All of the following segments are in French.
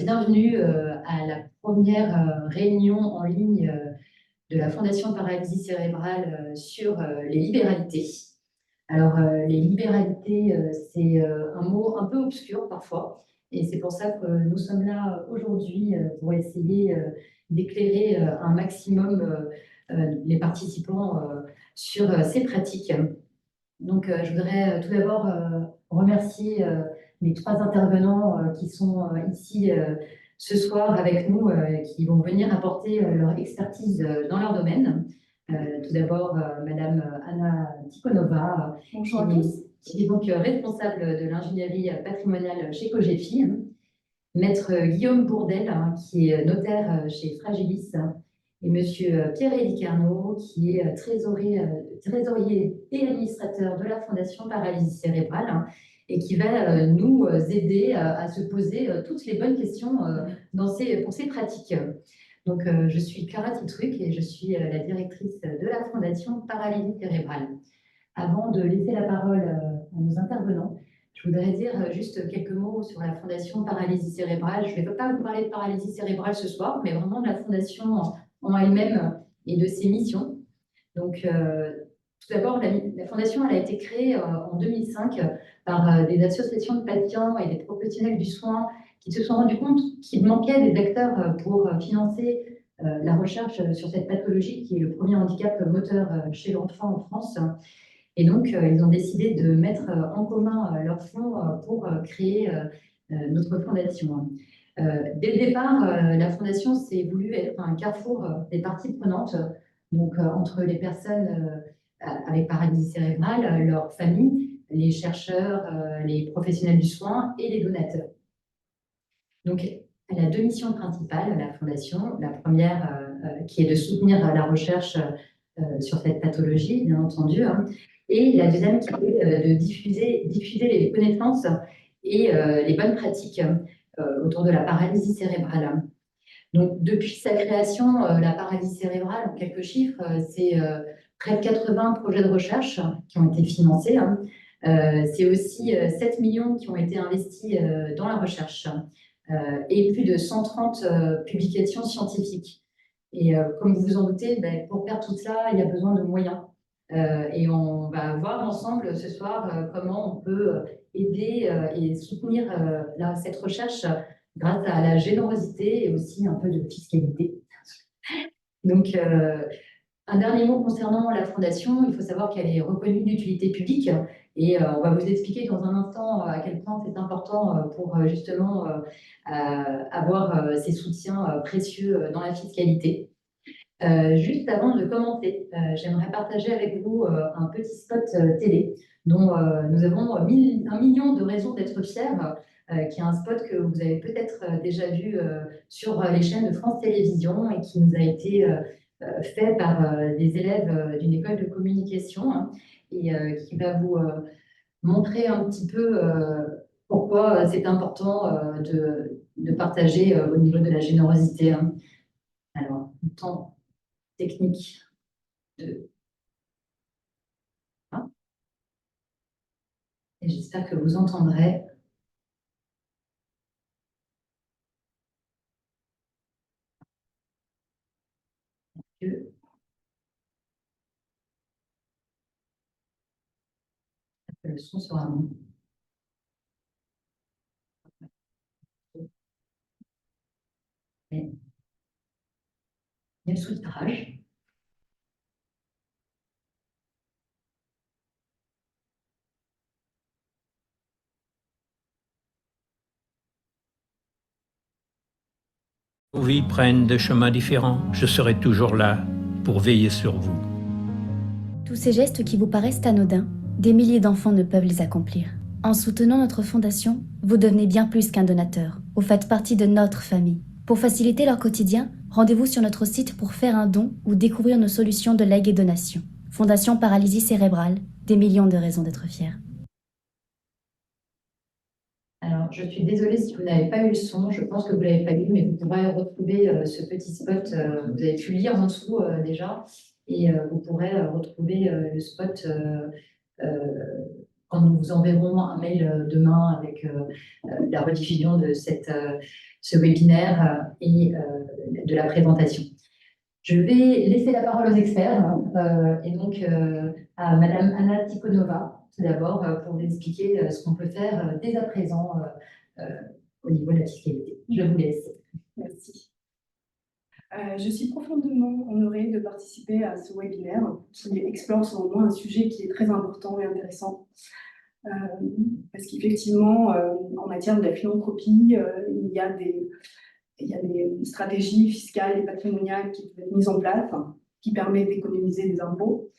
bienvenue à la première réunion en ligne de la Fondation Paralysie Cérébrale sur les libéralités. Alors, les libéralités, c'est un mot un peu obscur parfois, et c'est pour ça que nous sommes là aujourd'hui pour essayer d'éclairer un maximum les participants sur ces pratiques. Donc, je voudrais tout d'abord remercier les trois intervenants qui sont ici ce soir avec nous, qui vont venir apporter leur expertise dans leur domaine. Tout d'abord, Madame Anna Tikhonova, Bonjour à tous. qui est donc responsable de l'ingénierie patrimoniale chez Cogefi. Maître Guillaume Bourdel, qui est notaire chez Fragilis, et Monsieur Pierre-Élie Carnot, qui est trésorier et administrateur de la Fondation Paralysie Cérébrale, et qui va nous aider à se poser toutes les bonnes questions pour ces pratiques. Donc, je suis Clara Titruc et je suis la directrice de la Fondation Paralysie Cérébrale. Avant de laisser la parole à nos intervenants, je voudrais dire juste quelques mots sur la Fondation Paralysie Cérébrale. Je ne vais pas vous parler de paralysie cérébrale ce soir, mais vraiment de la Fondation en elle-même et de ses missions. Donc, tout d'abord, la Fondation elle a été créée en 2005 par des associations de patients et des professionnels du soin qui se sont rendus compte qu'il manquait des acteurs pour financer la recherche sur cette pathologie qui est le premier handicap moteur chez l'enfant en France. Et donc, ils ont décidé de mettre en commun leurs fonds pour créer notre fondation. Dès le départ, la fondation s'est voulu être un carrefour des parties prenantes, donc entre les personnes avec paralysie cérébrale, leurs familles, les chercheurs, les professionnels du soin et les donateurs. Donc, elle a deux missions principales, la fondation. La première, qui est de soutenir la recherche sur cette pathologie, bien entendu, et la deuxième qui est de diffuser les connaissances et les bonnes pratiques autour de la paralysie cérébrale. Donc, depuis sa création, la paralysie cérébrale, en quelques chiffres, c'est près de 80 projets de recherche qui ont été financés. C'est aussi 7 millions qui ont été investis dans la recherche et plus de 130 publications scientifiques. Et comme vous vous en doutez, pour faire tout ça, il y a besoin de moyens. Et on va voir ensemble ce soir comment on peut aider et soutenir cette recherche grâce à la générosité et aussi un peu de fiscalité. Donc, un dernier mot concernant la Fondation, il faut savoir qu'elle est reconnue d'utilité publique et on va vous expliquer dans un instant à quel point c'est important pour justement avoir ces soutiens précieux dans la fiscalité. Juste avant de commencer, j'aimerais partager avec vous un petit spot télé dont nous avons 1 million de raisons d'être fiers, qui est un spot que vous avez peut-être déjà vu sur les chaînes de France Télévisions et qui nous a été fait par des élèves d'une école de communication et qui va vous montrer un petit peu pourquoi c'est important de partager au niveau de la générosité. Alors, temps technique de... Et j'espère que vous entendrez. Que le son sera bon. Et il y a le sous-titrage. Vos vies prennent des chemins différents, je serai toujours là pour veiller sur vous. Tous ces gestes qui vous paraissent anodins, des milliers d'enfants ne peuvent les accomplir. En soutenant notre fondation, vous devenez bien plus qu'un donateur. Vous faites partie de notre famille. Pour faciliter leur quotidien, rendez-vous sur notre site pour faire un don ou découvrir nos solutions de legs et donations. Fondation Paralysie Cérébrale, des millions de raisons d'être fiers. Alors, je suis désolée si vous n'avez pas eu le son, je pense que vous ne l'avez pas lu, mais vous pourrez retrouver ce petit spot, vous avez pu lire en dessous déjà, et vous pourrez retrouver le spot quand nous vous enverrons un mail demain avec la rediffusion de ce webinaire et de la présentation. Je vais laisser la parole aux experts et donc à Madame Anna Tikhonova, tout d'abord, pour vous expliquer ce qu'on peut faire dès à présent au niveau de la fiscalité. Je vous laisse. Merci. Je suis profondément honorée de participer à ce webinaire qui explore selon moi un sujet qui est très important et intéressant. Parce qu'effectivement, en matière de la philanthropie, il y a des stratégies fiscales et patrimoniales qui peuvent être mises en place, qui permettent d'économiser des impôts.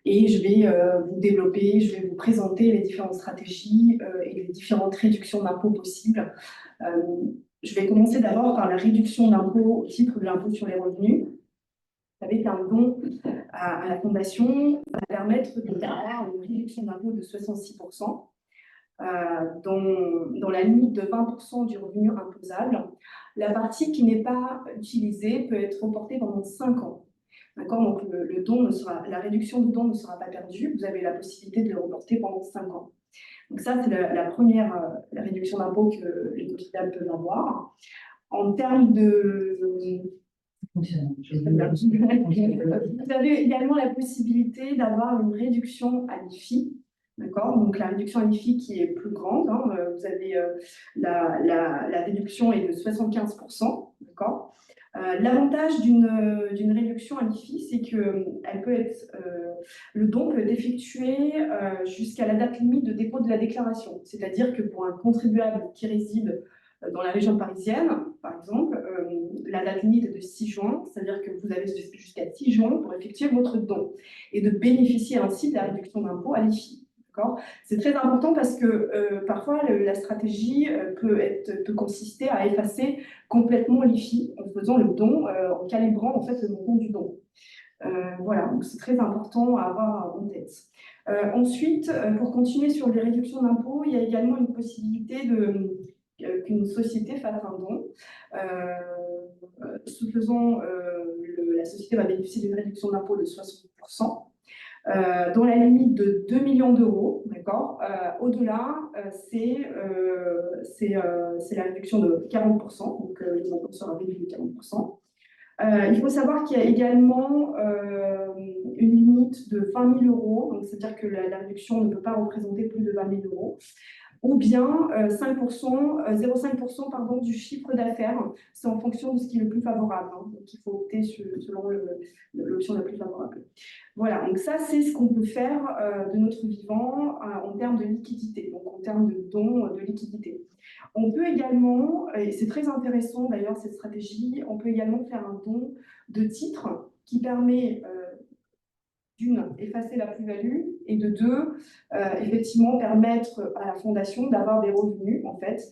Et je vais je vais vous présenter les différentes stratégies et les différentes réductions d'impôts possibles. Je vais commencer d'abord par la réduction d'impôts au titre de l'impôt sur les revenus. Vous savez qu'un don à la fondation va permettre d'avoir une réduction d'impôt de 66%, dans la limite de 20% du revenu imposable. La partie qui n'est pas utilisée peut être reportée pendant 5 ans. D'accord, donc la réduction du don ne sera pas perdue. Vous avez la possibilité de le reporter pendant 5 ans. Donc ça, c'est la première la réduction d'impôt que les contribuables peuvent avoir. En termes de... Vous avez également la possibilité d'avoir une réduction à l'IFI. D'accord, donc la réduction à l'IFI qui est plus grande. Vous avez la réduction est de 75%. D'accord. L'avantage d'une réduction à l'IFI, c'est que le don peut être effectué jusqu'à la date limite de dépôt de la déclaration. C'est-à-dire que pour un contribuable qui réside dans la région parisienne, par exemple, la date limite est de 6 juin, c'est-à-dire que vous avez jusqu'à 6 juin pour effectuer votre don et de bénéficier ainsi de la réduction d'impôt à l'IFI. C'est très important parce que parfois la stratégie peut consister à effacer complètement l'IFI en faisant le don, en calibrant en fait le montant du don. Voilà, donc c'est très important à avoir en tête. Ensuite, pour continuer sur les réductions d'impôts, il y a également une possibilité qu'une société fasse un don. Ce faisant, la société va bénéficier d'une réduction d'impôt de 60%. Dans la limite de 2 millions d'euros, d'accord. Au-delà, c'est la réduction de 40%, donc les impôts seront réduits de 40%. Il faut savoir qu'il y a également une limite de 20 000 euros, donc c'est-à-dire que la réduction ne peut pas représenter plus de 20 000 euros. Ou bien 0,5% pardon, du chiffre d'affaires. C'est en fonction de ce qui est le plus favorable. Donc, il faut opter selon l'option la plus favorable. Voilà, donc ça, c'est ce qu'on peut faire de notre vivant en termes de liquidité, donc en termes de dons de liquidité. On peut également, et c'est très intéressant d'ailleurs cette stratégie, on peut également faire un don de titres qui permet d'une, effacer la plus-value, et de deux, effectivement permettre à la fondation d'avoir des revenus, en fait,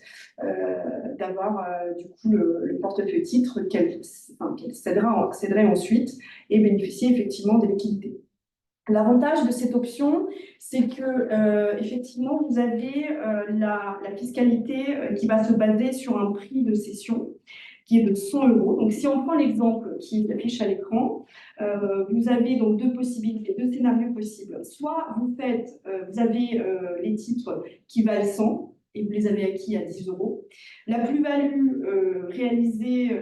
d'avoir du coup le portefeuille titre qu'elle céderait ensuite et bénéficier effectivement des liquidités. L'avantage de cette option, c'est que effectivement, vous avez la fiscalité qui va se baser sur un prix de cession qui est de 100 euros. Donc, si on prend l'exemple qui s'affiche à l'écran, vous avez donc deux possibilités, deux scénarios possibles. Soit vous avez les titres qui valent 100 et vous les avez acquis à 10 euros. La plus-value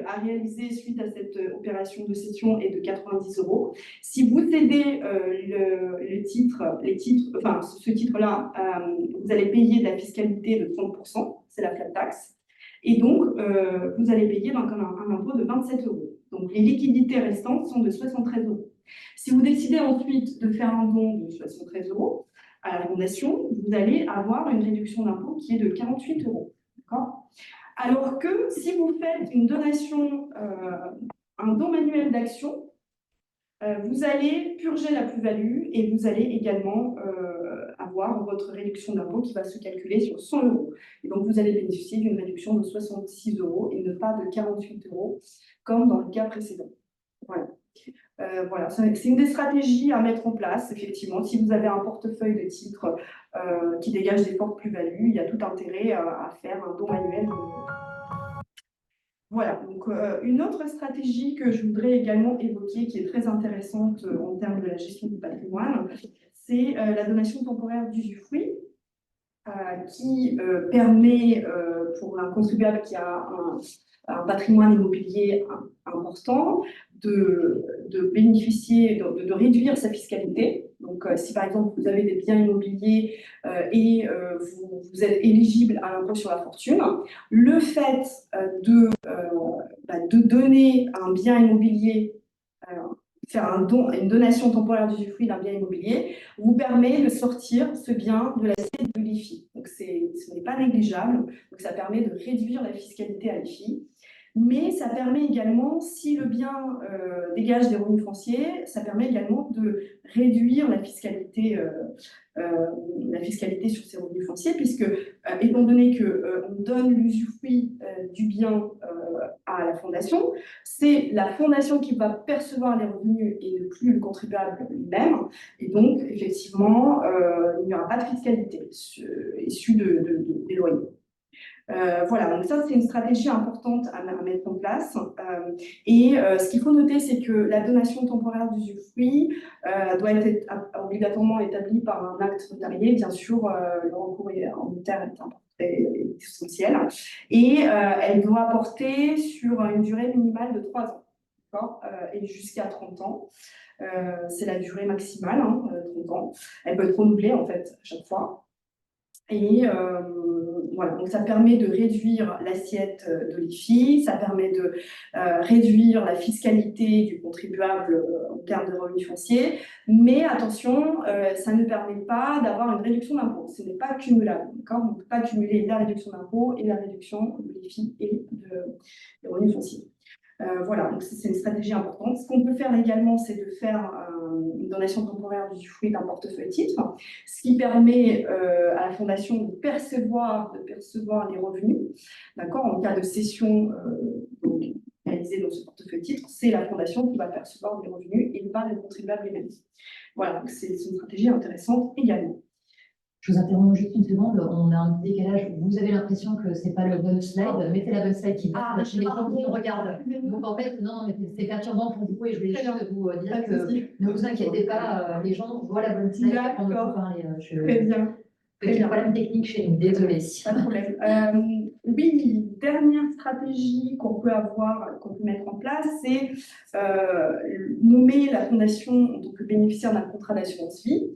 à réaliser suite à cette opération de cession est de 90 euros. Si vous cédez ce titre-là, vous allez payer de la fiscalité de 30%, c'est la flat tax. Et donc, vous allez payer un impôt de 27 euros. Donc, les liquidités restantes sont de 73 euros. Si vous décidez ensuite de faire un don de 73 euros à la fondation, vous allez avoir une réduction d'impôt qui est de 48 euros. D'accord ? Alors que si vous faites une donation, un don manuel d'action, vous allez purger la plus-value et vous allez également avoir votre réduction d'impôt qui va se calculer sur 100 euros. Et donc, vous allez bénéficier d'une réduction de 66 euros et ne pas de 48 euros, comme dans le cas précédent. Voilà. Voilà. C'est une des stratégies à mettre en place, effectivement. Si vous avez un portefeuille de titres qui dégage des fortes plus-values, il y a tout intérêt à faire un don manuel. Voilà, donc une autre stratégie que je voudrais également évoquer, qui est très intéressante en termes de la gestion du patrimoine, c'est la donation temporaire d'usufruit. qui permet pour un contribuable qui a un patrimoine immobilier important de bénéficier, de réduire sa fiscalité. Donc, si par exemple vous avez des biens immobiliers et vous êtes éligible à l'impôt sur la fortune, le fait de donner un bien immobilier, faire un don, une donation temporaire d'usufruit d'un bien immobilier, vous permet de sortir ce bien de l'assiette de l'IFI. Donc, ce n'est pas négligeable. Donc, ça permet de réduire la fiscalité à l'IFI. Mais ça permet également, si le bien dégage des revenus fonciers, ça permet également de réduire la fiscalité sur ces revenus fonciers, puisque, étant donné qu'on donne l'usufruit du bien à la fondation, c'est la fondation qui va percevoir les revenus et ne plus le contribuable lui-même. Et donc, effectivement, il n'y aura pas de fiscalité issue des loyers. Voilà, donc ça c'est une stratégie importante à mettre en place. Ce qu'il faut noter, c'est que la donation temporaire d'usufruit doit être obligatoirement établie par un acte notarié. Bien sûr, le recours en notaire est essentiel. Et elle doit porter sur une durée minimale de 3 ans, et jusqu'à 30 ans. C'est la durée maximale, 30 ans. Elle peut être renouvelée en fait à chaque fois. Et voilà, donc ça permet de réduire l'assiette de l'IFI, ça permet de réduire la fiscalité du contribuable en termes de revenus fonciers, mais attention, ça ne permet pas d'avoir une réduction d'impôt. Ce n'est pas cumulable, d'accord? On ne peut pas cumuler la réduction d'impôt et la réduction de l'IFI et des revenus fonciers. Voilà, donc c'est une stratégie importante. Ce qu'on peut faire également, c'est de faire une donation temporaire d'usufruit d'un portefeuille titre, ce qui permet à la fondation de percevoir les revenus, d'accord, en cas de cession réalisée dans ce portefeuille titre, c'est la fondation qui va percevoir les revenus et pas le contribuable lui-même. Voilà, donc c'est une stratégie intéressante également. Je vous interromps juste une seconde, on a un décalage. Vous avez l'impression que ce n'est pas le bon slide. Mettez la bonne slide qui va. Les gens qui regardent. Donc en fait, non, mais c'est perturbant pour vous et je voulais juste vous dire que ne vous inquiétez pas, les gens voient la bonne slide quand on peut parler. Très bien. Petit problème technique chez nous, désolé. Pas de problème. Oui, dernière stratégie qu'on peut avoir, qu'on peut mettre en place, c'est nommer la fondation en tant que bénéficiaire d'un contrat d'assurance vie.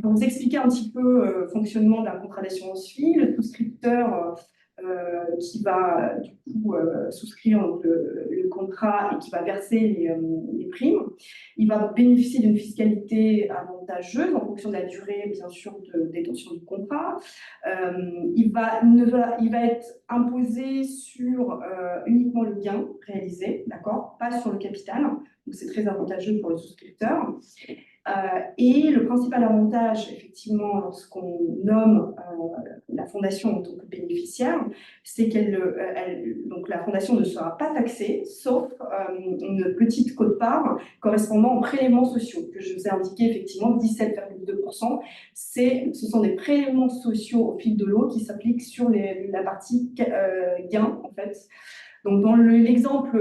Pour vous expliquer un petit peu le fonctionnement d'un contrat d'assurance vie, le souscripteur qui va du coup souscrire le contrat et qui va verser les primes, il va bénéficier d'une fiscalité avantageuse en fonction de la durée, bien sûr, de détention du contrat. Il va être imposé sur uniquement le gain réalisé, d'accord, pas sur le capital. Donc c'est très avantageux pour le souscripteur. Et le principal avantage, effectivement, lorsqu'on nomme la fondation en tant que bénéficiaire, c'est donc la fondation ne sera pas taxée, sauf une petite quote-part correspondant aux prélèvements sociaux, que je vous ai indiqué effectivement, 17,2%. Ce sont des prélèvements sociaux au fil de l'eau qui s'appliquent sur la partie gain, en fait. Donc, dans l'exemple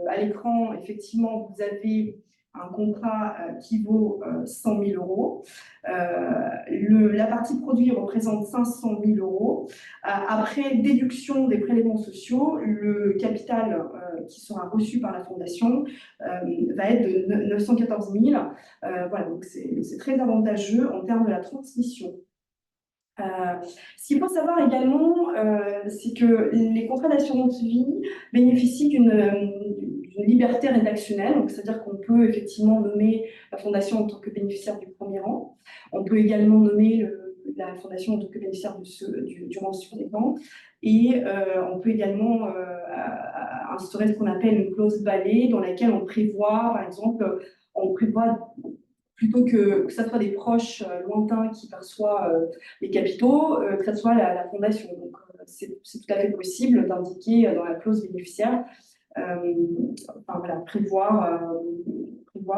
à l'écran, effectivement, vous avez un contrat qui vaut 100 000 euros. La partie produit représente 500 000 euros. Après déduction des prélèvements sociaux, le capital qui sera reçu par la fondation va être de 914 000. Voilà, donc c'est très avantageux en termes de la transmission. Ce qu'il faut savoir également, c'est que les contrats d'assurance vie bénéficient d'une liberté rédactionnelle, c'est-à-dire qu'on peut effectivement nommer la fondation en tant que bénéficiaire du premier rang. On peut également nommer la fondation en tant que bénéficiaire du rang suivant. Et on peut également instaurer ce qu'on appelle une clause balai, dans laquelle on prévoit, par exemple, plutôt que ce soit des proches lointains qui perçoivent les capitaux, que ce soit la fondation. Donc, c'est tout à fait possible d'indiquer dans la clause bénéficiaire, prévoir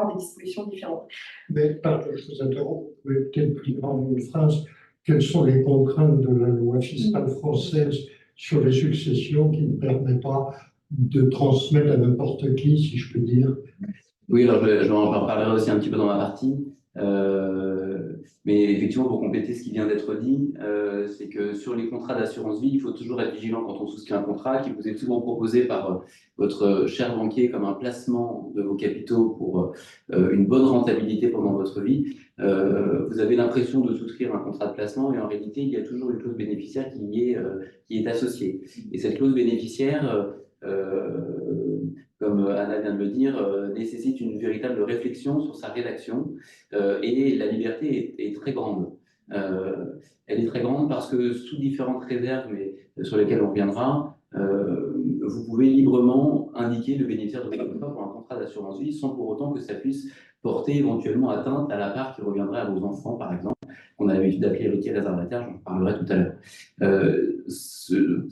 des dispositions différentes. Mais, pardon, je vous interromps, vous pouvez peut-être dire en une phrase quelles sont les contraintes de la loi fiscale française sur les successions qui ne permet pas de transmettre à n'importe qui, si je peux dire. Oui, alors je en parlerai aussi un petit peu dans ma partie. Mais effectivement, pour compléter ce qui vient d'être dit, c'est que sur les contrats d'assurance vie, il faut toujours être vigilant quand on souscrit un contrat qui vous est souvent proposé par votre cher banquier comme un placement de vos capitaux pour une bonne rentabilité pendant votre vie. Vous avez l'impression de souscrire un contrat de placement et en réalité, il y a toujours une clause bénéficiaire qui est associée. Et cette clause bénéficiaire, comme Anna vient de le dire, nécessite une véritable réflexion sur sa rédaction et la liberté est très grande. Elle est très grande parce que sous différentes réserves, mais sur lesquelles on reviendra, vous pouvez librement indiquer le bénéficiaire de votre contrat pour un contrat d'assurance vie sans pour autant que ça puisse porter éventuellement atteinte à la part qui reviendrait à vos enfants, par exemple, qu'on a l'habitude d'appeler héritier réservataire, j'en parlerai tout à l'heure.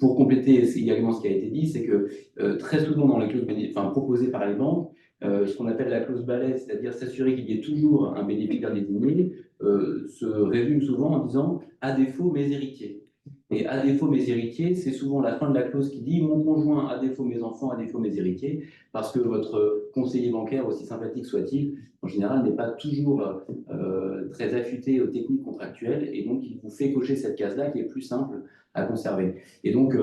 Pour compléter également ce qui a été dit, c'est que très souvent dans les clauses proposées par les banques, ce qu'on appelle la clause balai, c'est-à-dire s'assurer qu'il y ait toujours un bénéficiaire désigné, se résume souvent en disant « à défaut mes héritiers ». Et à défaut mes héritiers, c'est souvent la fin de la clause qui dit « mon conjoint, à défaut mes enfants, à défaut mes héritiers », parce que votre conseiller bancaire, aussi sympathique soit-il, en général n'est pas toujours très affûté aux techniques contractuelles, et donc il vous fait cocher cette case-là qui est plus simple à conserver. Et donc,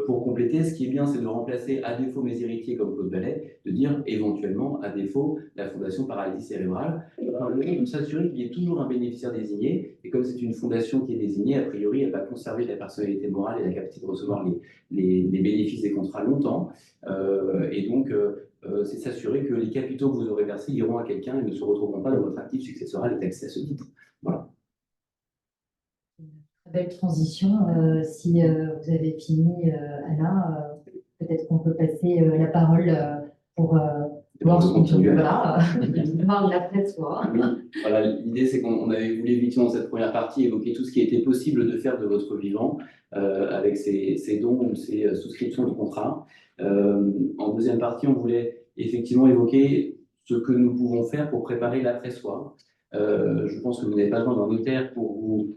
pour compléter, ce qui est bien, c'est de remplacer à défaut mes héritiers comme clause balai, de dire éventuellement à défaut la fondation paralysie cérébrale, de s'assurer qu'il y ait toujours un bénéficiaire désigné, et comme c'est une fondation qui est désignée, a priori, elle va conserver la personnalité morale et la capacité de recevoir les bénéfices des contrats longtemps, et donc c'est s'assurer que les capitaux que vous aurez versés iront à quelqu'un et ne se retrouveront pas dans votre actif successoral et taxés à ce titre. Voilà. Belle transition. Si vous avez fini, Anna, peut-être qu'on peut passer la parole pour voir ce qu'on peut voir l'après-soi. Oui. Voilà, l'idée, c'est qu'on avait voulu effectivement dans cette première partie évoquer tout ce qui était possible de faire de votre vivant avec ses dons ou ses souscriptions de contrat. En deuxième partie, on voulait effectivement évoquer ce que nous pouvons faire pour préparer l'après-soi. Je pense que vous n'avez pas besoin d'un notaire pour vous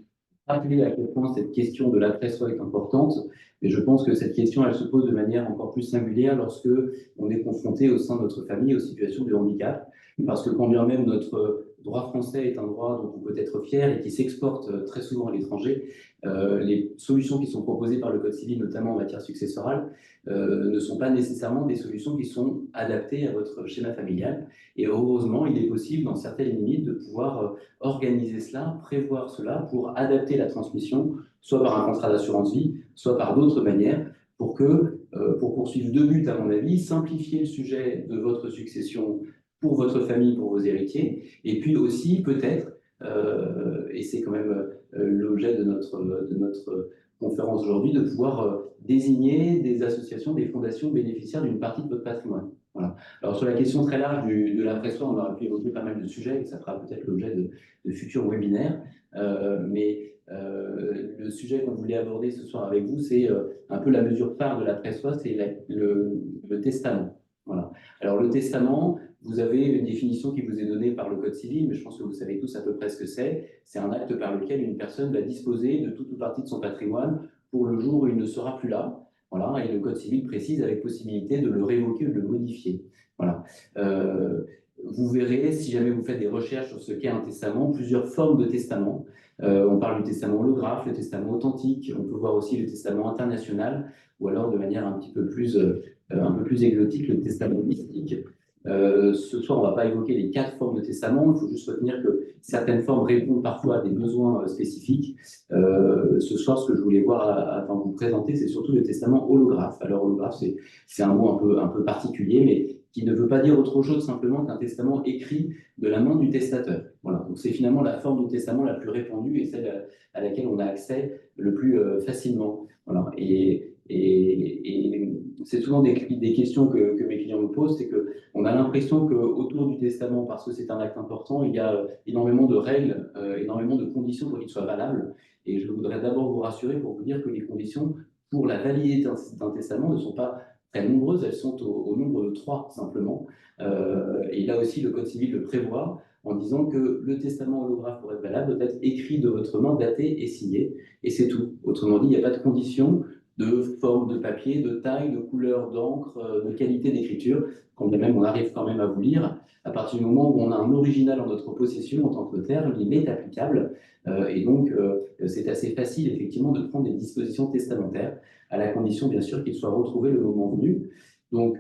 rappeler à quel point cette question de l'après-soi est importante, mais je pense que cette question, elle se pose de manière encore plus singulière lorsque on est confronté au sein de notre famille aux situations de handicap, parce que quand bien même notre droit français est un droit dont on peut être fier et qui s'exporte très souvent à l'étranger, les solutions qui sont proposées par le Code civil, notamment en matière successorale, ne sont pas nécessairement des solutions qui sont adaptées à votre schéma familial. Et heureusement, il est possible, dans certaines limites, de pouvoir organiser cela, prévoir cela pour adapter la transmission, soit par un contrat d'assurance vie, soit par d'autres manières, pour poursuivre deux buts, à mon avis: simplifier le sujet de votre succession pour votre famille, pour vos héritiers, et puis aussi peut-être, et c'est quand même l'objet de notre conférence aujourd'hui, de pouvoir désigner des associations, des fondations bénéficiaires d'une partie de votre patrimoine. Voilà. Alors sur la question très large de l'après-soi, on aura pu évoquer pas mal de sujets, et ça fera peut-être l'objet de futurs webinaires, mais le sujet qu'on voulait aborder ce soir avec vous, c'est un peu la mesure phare de l'après-soi, c'est le testament. Voilà. Alors le testament, vous avez une définition qui vous est donnée par le Code civil, mais je pense que vous savez tous à peu près ce que c'est. C'est un acte par lequel une personne va disposer de toute ou partie de son patrimoine pour le jour où il ne sera plus là. Voilà, et le Code civil précise avec possibilité de le révoquer ou de le modifier. Voilà. Vous verrez, si jamais vous faites des recherches sur ce qu'est un testament, plusieurs formes de testament. On parle du testament holographe, le testament authentique, on peut voir aussi le testament international, ou alors de manière un peu plus exotique, le testament mystique. Ce soir, on ne va pas évoquer les 4 formes de testament, il faut juste retenir que certaines formes répondent parfois à des besoins spécifiques. Ce soir, ce que je voulais voir vous présenter, c'est surtout le testament holographe. Alors, holographe, c'est un mot un peu particulier, mais qui ne veut pas dire autre chose simplement qu'un testament écrit de la main du testateur. Voilà. Donc, c'est finalement la forme de testament la plus répandue et celle à laquelle on a accès le plus facilement. Voilà. Et c'est souvent des questions que mes clients me posent, c'est qu'on a l'impression qu'autour du testament, parce que c'est un acte important, il y a énormément de règles, énormément de conditions pour qu'il soit valable. Et je voudrais d'abord vous rassurer pour vous dire que les conditions pour la validité d'un testament ne sont pas très nombreuses, elles sont au nombre de 3 simplement. Et là aussi, le Code civil le prévoit en disant que le testament holographe, pour être valable, doit être écrit de votre main, daté et signé, et c'est tout. Autrement dit, il n'y a pas de condition de forme de papier, de taille, de couleur d'encre, de qualité d'écriture, quand bien même on arrive quand même à vous lire. À partir du moment où on a un original en notre possession en tant que notaire, il est applicable. Et donc, c'est assez facile, effectivement, de prendre des dispositions testamentaires, à la condition, bien sûr, qu'il soit retrouvé le moment venu. Donc,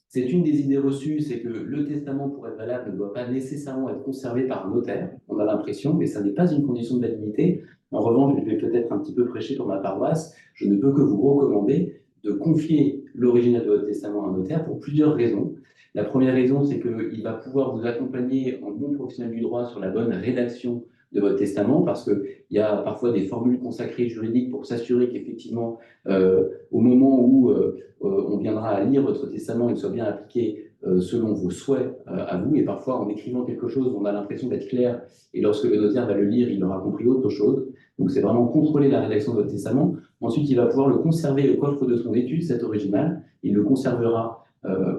c'est une des idées reçues, c'est que le testament, pour être valable, ne doit pas nécessairement être conservé par un notaire. On a l'impression, mais ça n'est pas une condition de validité. En revanche, je vais peut-être un petit peu prêcher pour ma paroisse, je ne peux que vous recommander de confier l'original de votre testament à un notaire pour plusieurs raisons. La première raison, c'est qu'il va pouvoir vous accompagner en bon professionnel du droit sur la bonne rédaction de votre testament, parce qu'il y a parfois des formules consacrées juridiques pour s'assurer qu'effectivement, au moment où on viendra à lire votre testament, il soit bien appliqué selon vos souhaits à vous. Et parfois, en écrivant quelque chose, on a l'impression d'être clair, et lorsque le notaire va le lire, il aura compris autre chose. Donc, c'est vraiment contrôler la rédaction de votre testament. Ensuite, il va pouvoir le conserver au coffre de son étude, cet original. Il le conservera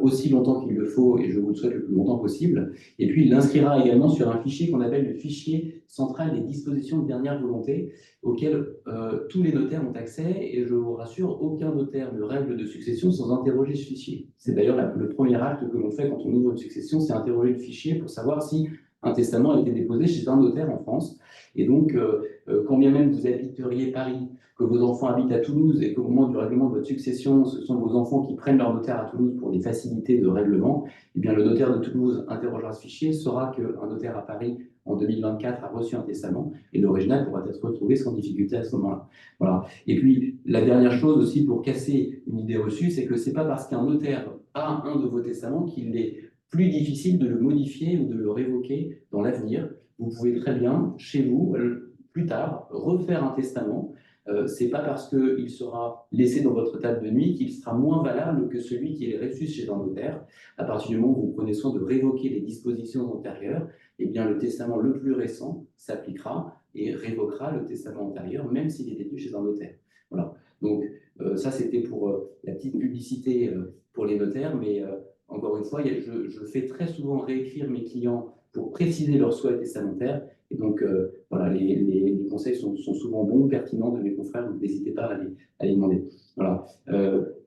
aussi longtemps qu'il le faut, et je vous le souhaite le plus longtemps possible. Et puis, il l'inscrira également sur un fichier qu'on appelle le fichier central des dispositions de dernière volonté, auquel tous les notaires ont accès, et je vous rassure, aucun notaire ne règle de succession sans interroger ce fichier. C'est d'ailleurs le premier acte que l'on fait quand on ouvre une succession, c'est interroger le fichier pour savoir si un testament a été déposé chez un notaire en France. Et donc, quand bien même vous habiteriez Paris, que vos enfants habitent à Toulouse et qu'au moment du règlement de votre succession, ce sont vos enfants qui prennent leur notaire à Toulouse pour des facilités de règlement, eh bien, le notaire de Toulouse interrogera ce fichier, saura qu'un notaire à Paris, en 2024, a reçu un testament et l'original pourra être retrouvé sans difficulté à ce moment-là. Voilà. Et puis, la dernière chose aussi pour casser une idée reçue, c'est que ce n'est pas parce qu'un notaire a un de vos testaments qu'il est plus difficile de le modifier ou de le révoquer dans l'avenir. Vous pouvez très bien, chez vous, plus tard, refaire un testament. Ce n'est pas parce qu'il sera laissé dans votre table de nuit qu'il sera moins valable que celui qui est reçu chez un notaire. À partir du moment où vous prenez soin de révoquer les dispositions antérieures, eh bien, le testament le plus récent s'appliquera et révoquera le testament antérieur, même s'il est détenu chez un notaire. Voilà. Donc, ça, c'était pour la petite publicité pour les notaires, mais encore une fois, je fais très souvent réécrire mes clients pour préciser leurs souhaits testamentaires. Et donc, voilà, les conseils sont souvent bons, pertinents de mes confrères, donc n'hésitez pas à les demander. Voilà.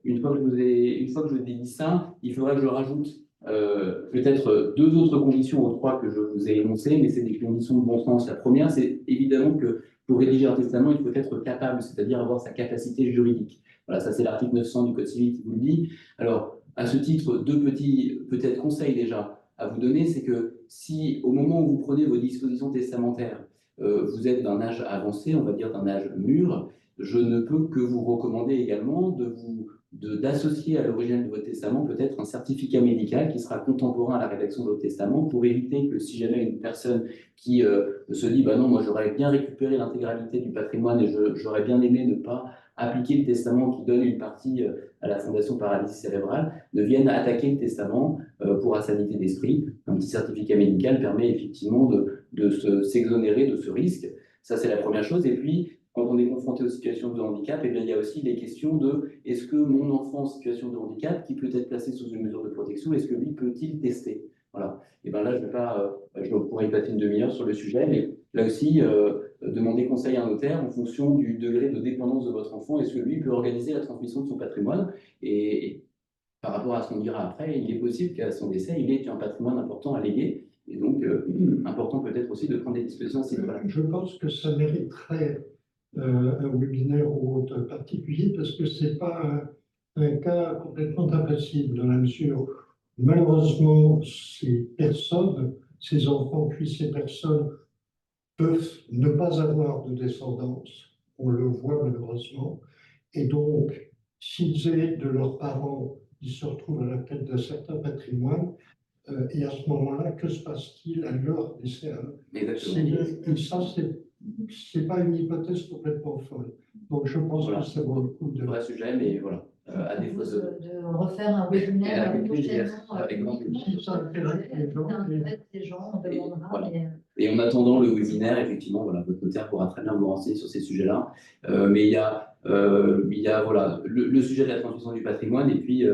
Une fois que je vous ai dit ça, il faudrait que je rajoute peut-être 2 autres conditions aux 3 que je vous ai énoncées, mais c'est des conditions de bon sens. La première, c'est évidemment que pour rédiger un testament, il faut être capable, c'est-à-dire avoir sa capacité juridique. Voilà, ça c'est l'article 900 du Code civil qui vous le dit. Alors, à ce titre, 2 petits peut-être conseils déjà à vous donner, c'est que si au moment où vous prenez vos dispositions testamentaires, vous êtes d'un âge avancé, on va dire d'un âge mûr, je ne peux que vous recommander également d'associer à l'original de votre testament peut-être un certificat médical qui sera contemporain à la rédaction de votre testament pour éviter que si jamais une personne qui se dit « bah non, moi j'aurais bien récupéré l'intégralité du patrimoine et j'aurais bien aimé ne pas appliquer le testament qui donne une partie à la Fondation Paralysie Cérébrale », ne vienne attaquer le testament pour insanité d'esprit. Un petit certificat médical permet effectivement de s'exonérer de ce risque. Ça, c'est la première chose. Et puis, quand on est confronté aux situations de handicap, eh bien, il y a aussi les questions de est-ce que mon enfant en situation de handicap, qui peut être placé sous une mesure de protection, est-ce que lui peut-il tester? Voilà. Et bien là, je pourrais y passer une demi-heure sur le sujet, mais là aussi, demander conseil à un notaire en fonction du degré de dépendance de votre enfant. Est-ce que lui peut organiser la transmission de son patrimoine? Et par rapport à ce qu'on dira après, il est possible qu'à son décès, il ait un patrimoine important à léguer. Et donc, important peut-être aussi de prendre des dispositions à ce niveau-là. Je pense que ça mériterait un webinaire ou autre particulier parce que ce n'est pas un cas complètement impassible dans la mesure où malheureusement ces enfants puis ces personnes peuvent ne pas avoir de descendance, on le voit malheureusement, et donc s'ils héritent de leurs parents, ils se retrouvent à la tête d'un certain patrimoine. Et à ce moment-là, que se passe-t-il à leur décès? Et ça, c'est pas une hypothèse complètement folle. Donc, je pense que ça vaut le coup de... vrai sujet, mais voilà. À défaut de refaire un webinaire avec plaisir, prochainement. avec grand plaisir. Si ça intéresse les gens, on demandera. Voilà. Mais... Et en attendant le webinaire, effectivement, voilà, votre notaire pourra très bien vous renseigner sur ces sujets-là. Mais il y a voilà, le sujet de la transmission du patrimoine, et puis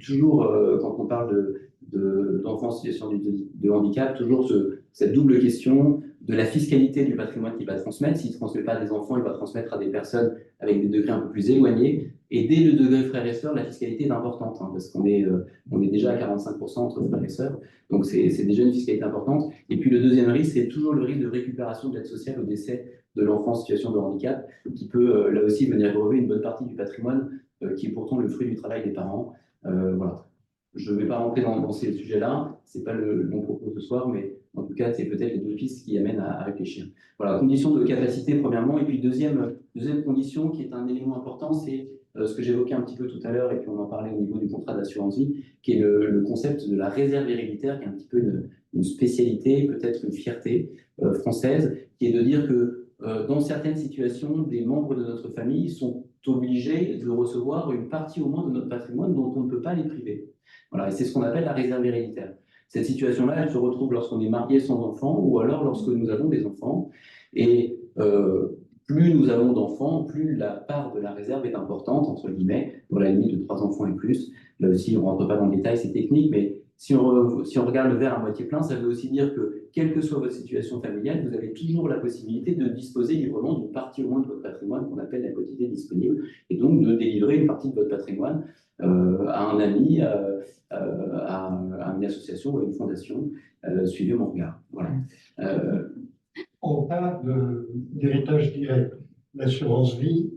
toujours, quand on parle d'enfants en situation de handicap, toujours cette double question de la fiscalité du patrimoine qu'il va transmettre. S'il ne transmet pas à des enfants, il va transmettre à des personnes avec des degrés un peu plus éloignés. Et dès le degré frères et sœurs, la fiscalité est importante, hein, parce qu'on est, on est déjà à 45% entre frères et sœurs, donc c'est déjà une fiscalité importante. Et puis le deuxième risque, c'est toujours le risque de récupération de l'aide sociale au décès de l'enfant en situation de handicap, qui peut là aussi venir grever une bonne partie du patrimoine, qui est pourtant le fruit du travail des parents. Voilà. Je ne vais pas rentrer dans ces sujets-là, ce n'est pas mon propos ce soir, mais en tout cas, c'est peut-être les deux pistes qui amènent à réfléchir. Voilà, condition de capacité, premièrement, et puis deuxième condition qui est un élément important, c'est ce que j'évoquais un petit peu tout à l'heure, et puis on en parlait au niveau du contrat d'assurance vie, qui est le concept de la réserve héréditaire, qui est un petit peu une spécialité, peut-être une fierté française, qui est de dire que dans certaines situations, des membres de notre famille sont obligés de recevoir une partie au moins de notre patrimoine dont on ne peut pas les priver. Voilà, et c'est ce qu'on appelle la réserve héréditaire. Cette situation-là, elle se retrouve lorsqu'on est marié sans enfant ou alors lorsque nous avons des enfants. Et plus nous avons d'enfants, plus la part de la réserve est importante, entre guillemets, dans la limite de 3 enfants et plus. Là aussi, on ne rentre pas dans le détail, c'est technique, mais si on regarde le verre à moitié plein, ça veut aussi dire que, quelle que soit votre situation familiale, vous avez toujours la possibilité de disposer librement d'une partie au moins de votre patrimoine qu'on appelle la quotité disponible, et donc de délivrer une partie de votre patrimoine à un ami, à une association ou à une fondation. Suivez mon regard. Voilà. En cas d'héritage direct, l'assurance vie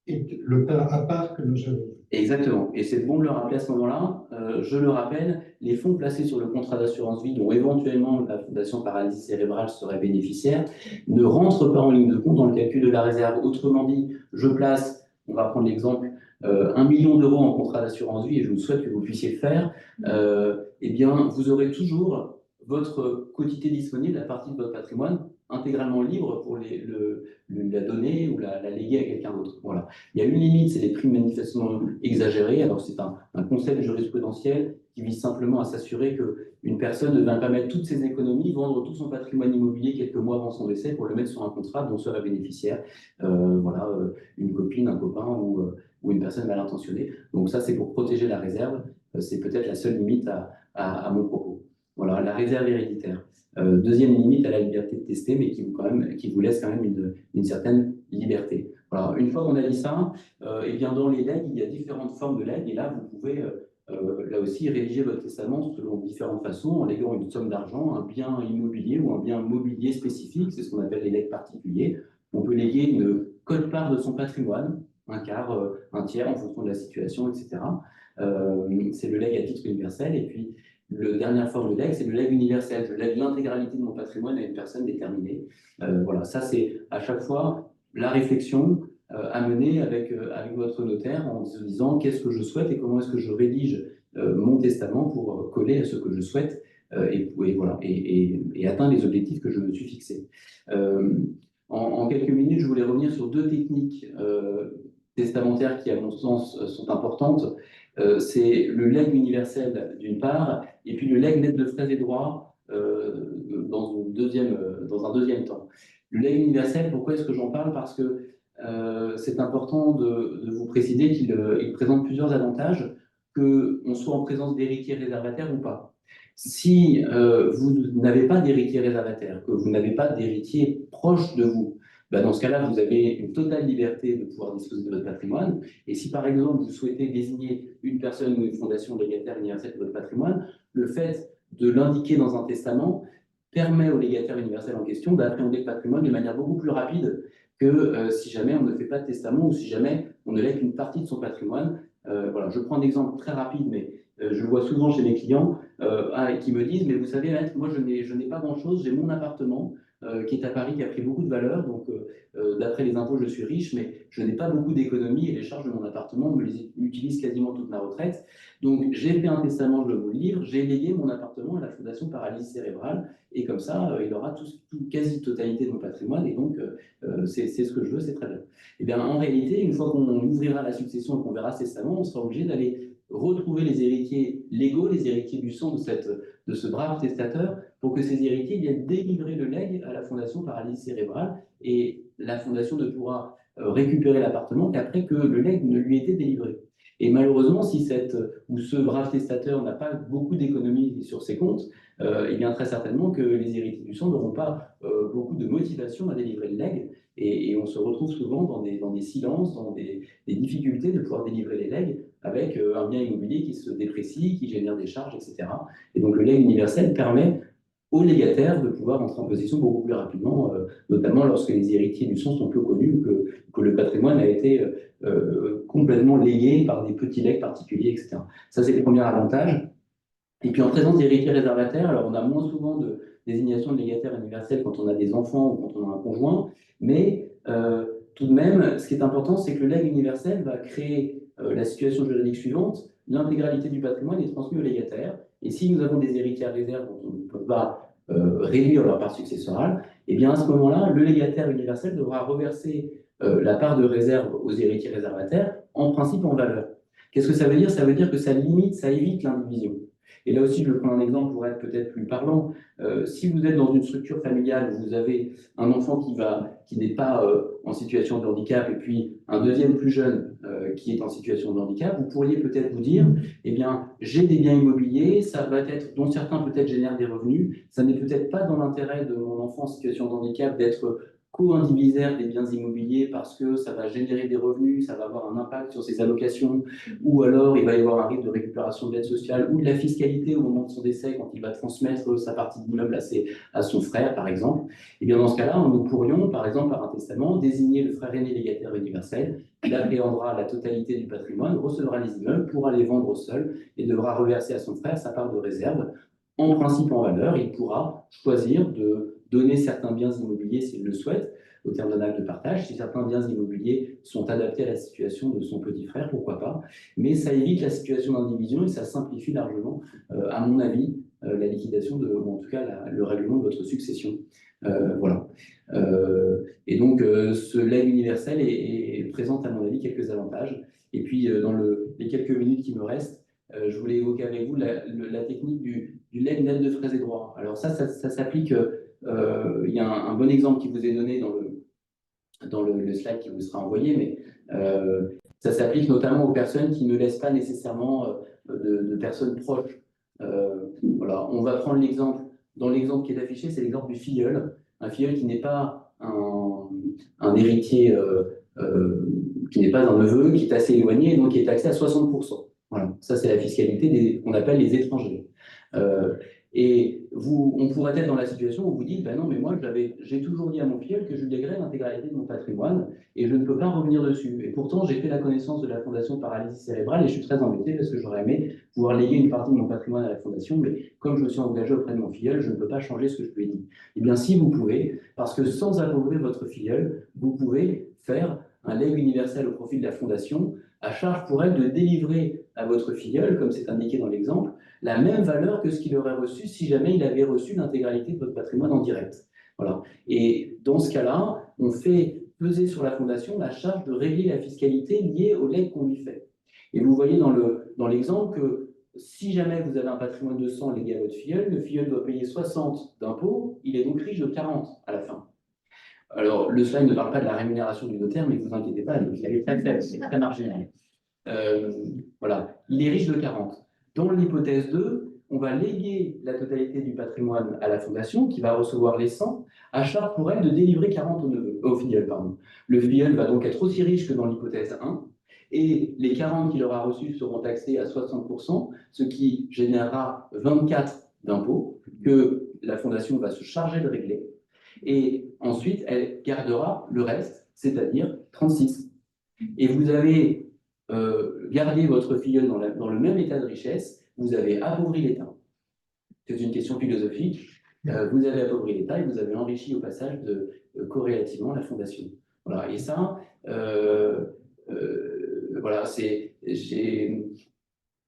est le cas à part que nous avons. Exactement. Et c'est bon de le rappeler à ce moment-là. Je le rappelle, les fonds placés sur le contrat d'assurance vie, dont éventuellement la Fondation Paralysie Cérébrale serait bénéficiaire, ne rentrent pas en ligne de compte dans le calcul de la réserve. Autrement dit, je place, on va prendre l'exemple, 1 million d'euros en contrat d'assurance vie, et je vous souhaite que vous puissiez le faire, eh bien, vous aurez toujours votre quotité disponible, la partie de votre patrimoine, intégralement libre pour la donner ou la léguer à quelqu'un d'autre. Voilà. Il y a une limite, c'est les primes manifestement exagérées. Alors, c'est un concept jurisprudentiel qui vise simplement à s'assurer qu'une personne ne va pas mettre toutes ses économies, vendre tout son patrimoine immobilier quelques mois avant son décès pour le mettre sur un contrat dont serait bénéficiaire voilà, une copine, un copain ou une personne mal intentionnée. Donc ça, c'est pour protéger la réserve. C'est peut-être la seule limite à mon propos. Voilà, la réserve héréditaire. Deuxième limite à la liberté de tester, mais qui vous laisse quand même une certaine liberté. Voilà. Une fois qu'on a dit ça, eh bien dans les legs, il y a différentes formes de legs, et là, vous pouvez là aussi rédiger votre testament selon différentes façons, en léguant une somme d'argent, un bien immobilier ou un bien mobilier spécifique, c'est ce qu'on appelle les legs particuliers. On peut léguer une quote-part de son patrimoine, un quart, un tiers en fonction de la situation, etc. C'est le leg à titre universel, et puis la dernière forme de leg, c'est le leg universel. Je lègue l'intégralité de mon patrimoine à une personne déterminée. Voilà, ça c'est à chaque fois la réflexion à mener avec votre notaire en se disant qu'est-ce que je souhaite et comment est-ce que je rédige mon testament pour coller à ce que je souhaite et voilà, et atteindre les objectifs que je me suis fixés. En quelques minutes, je voulais revenir sur deux techniques testamentaires qui, à mon sens, sont importantes. C'est le legs universel d'une part, et puis le legs net de frais et droits dans un deuxième temps. Le legs universel, pourquoi est-ce que j'en parle? Parce que c'est important de vous préciser qu'il présente plusieurs avantages, qu'on soit en présence d'héritiers réservataires ou pas. Si vous n'avez pas d'héritier réservataire, que vous n'avez pas d'héritier proche de vous, ben dans ce cas-là, vous avez une totale liberté de pouvoir disposer de votre patrimoine. Et si par exemple, vous souhaitez désigner une personne ou une fondation légataire universelle de votre patrimoine, le fait de l'indiquer dans un testament permet au légataire universel en question d'appréhender le patrimoine de manière beaucoup plus rapide que si jamais on ne fait pas de testament ou si jamais on ne lègue qu'une partie de son patrimoine. Voilà, je prends un exemple très rapide, mais je le vois souvent chez mes clients qui me disent « Mais vous savez, maître, moi je n'ai pas grand-chose, j'ai mon appartement qui est à Paris, qui a pris beaucoup de valeur, donc d'après les impôts, je suis riche, mais je n'ai pas beaucoup d'économies et les charges de mon appartement me les utilisent quasiment toute ma retraite. Donc j'ai fait un testament, je vous le livre, j'ai légué mon appartement à la Fondation Paralysie Cérébrale et comme ça, il aura quasi-totalité de mon patrimoine et donc c'est ce que je veux, c'est très bien. » Eh bien, en réalité, une fois qu'on ouvrira la succession et qu'on verra ce testament, on sera obligé d'aller retrouver les héritiers légaux, les héritiers du sang de ce brave testateur, pour que ces héritiers viennent délivrer le legs à la Fondation Paralysie Cérébrale et la Fondation ne pourra récupérer l'appartement qu'après que le legs ne lui ait été délivré. Et malheureusement, si ce brave testateur n'a pas beaucoup d'économies sur ses comptes, eh bien très certainement que les héritiers du sang n'auront pas beaucoup de motivation à délivrer le legs. Et on se retrouve souvent dans des silences, dans des difficultés de pouvoir délivrer les legs avec un bien immobilier qui se déprécie, qui génère des charges, etc. Et donc le legs universel permet aux légataires de pouvoir entrer en possession beaucoup plus rapidement, notamment lorsque les héritiers du sang sont peu connus ou que le patrimoine a été complètement légué par des petits legs particuliers, etc. Ça, c'est le premier avantage. Et puis en présence d'héritiers réservataires, alors on a moins souvent de désignation de légataire universel quand on a des enfants ou quand on a un conjoint, mais tout de même, ce qui est important, c'est que le legs universel va créer la situation juridique suivante: l'intégralité du patrimoine est transmise aux légataires, et si nous avons des héritiers à réserve dont on ne peut pas réduire leur part successorale, et bien à ce moment-là, le légataire universel devra reverser la part de réserve aux héritiers réservataires, en principe en valeur. Qu'est-ce que ça veut dire? Ça veut dire que ça limite, ça évite l'indivision. Et là aussi, je prends un exemple pour être peut-être plus parlant. Si vous êtes dans une structure familiale où vous avez un enfant qui n'est pas en situation de handicap et puis un deuxième plus jeune qui est en situation de handicap, vous pourriez peut-être vous dire, eh bien, j'ai des biens immobiliers, ça va être, dont certains peut-être génèrent des revenus, ça n'est peut-être pas dans l'intérêt de mon enfant en situation de handicap d'être co-indivisaire des biens immobiliers parce que ça va générer des revenus, ça va avoir un impact sur ses allocations, ou alors il va y avoir un risque de récupération de l'aide sociale ou de la fiscalité au moment de son décès quand il va transmettre sa partie d'immeuble à son frère, par exemple. Et bien dans ce cas-là, nous pourrions, par exemple, par un testament, désigner le frère aîné légataire universel. Il appréhendera la totalité du patrimoine, recevra les immeubles, pourra les vendre seul et devra reverser à son frère sa part de réserve, en principe en valeur. Il pourra choisir de donner certains biens immobiliers s'il le souhaite, au terme d'un acte de partage. Si certains biens immobiliers sont adaptés à la situation de son petit frère, pourquoi pas. Mais ça évite la situation d'indivision et ça simplifie largement, à mon avis, la liquidation, ou en tout cas le règlement de votre succession. Voilà. Et donc, ce legs universel présente, à mon avis, quelques avantages. Et puis, dans les quelques minutes qui me restent, je voulais évoquer avec vous la technique du legs net de frais et droits. Alors ça s'applique. Il y a un bon exemple qui vous est donné dans le slide qui vous sera envoyé, mais ça s'applique notamment aux personnes qui ne laissent pas nécessairement de personnes proches. Voilà. On va prendre l'exemple, dans l'exemple qui est affiché, c'est l'exemple du filleul. Un filleul qui n'est pas un héritier, qui n'est pas un neveu, qui est assez éloigné, et donc qui est taxé à 60%. Voilà. Ça, c'est la fiscalité qu'on appelle les étrangers. Et on pourrait être dans la situation où vous dites, ben non, mais moi, j'ai toujours dit à mon filleul que je léguerais l'intégralité de mon patrimoine et je ne peux pas revenir dessus. Et pourtant, j'ai fait la connaissance de la Fondation Paralysie Cérébrale et je suis très embêté parce que j'aurais aimé pouvoir léguer une partie de mon patrimoine à la Fondation, mais comme je me suis engagé auprès de mon filleul, je ne peux pas changer ce que je lui ai dit. Eh bien, si vous pouvez, parce que sans appauvrir votre filleul, vous pouvez faire un legs universel au profit de la Fondation, à charge pour elle de délivrer à votre filleul, comme c'est indiqué dans l'exemple, la même valeur que ce qu'il aurait reçu si jamais il avait reçu l'intégralité de votre patrimoine en direct. Voilà. Et dans ce cas-là, on fait peser sur la Fondation la charge de régler la fiscalité liée au legs qu'on lui fait. Et vous voyez dans l'exemple que si jamais vous avez un patrimoine de 100 légué à votre filleul, le filleul doit payer 60 d'impôts, il est donc riche de 40 à la fin. Alors, le slide ne parle pas de la rémunération du notaire, mais ne vous inquiétez pas, il est très faible, c'est très marginal. Voilà, il est riche de 40. Dans l'hypothèse 2, on va léguer la totalité du patrimoine à la Fondation, qui va recevoir les 100, à charge pour elle de délivrer 40 au filleul. Le filleul va donc être aussi riche que dans l'hypothèse 1, et les 40 qu'il aura reçus seront taxés à 60%, ce qui générera 24 d'impôts que la Fondation va se charger de régler. Et ensuite, elle gardera le reste, c'est-à-dire 36. Et vous avez gardé votre filleul dans le même état de richesse, vous avez appauvri l'État. C'est une question philosophique. Vous avez appauvri l'État et vous avez enrichi au passage corrélativement la Fondation. Voilà. Et ça, voilà,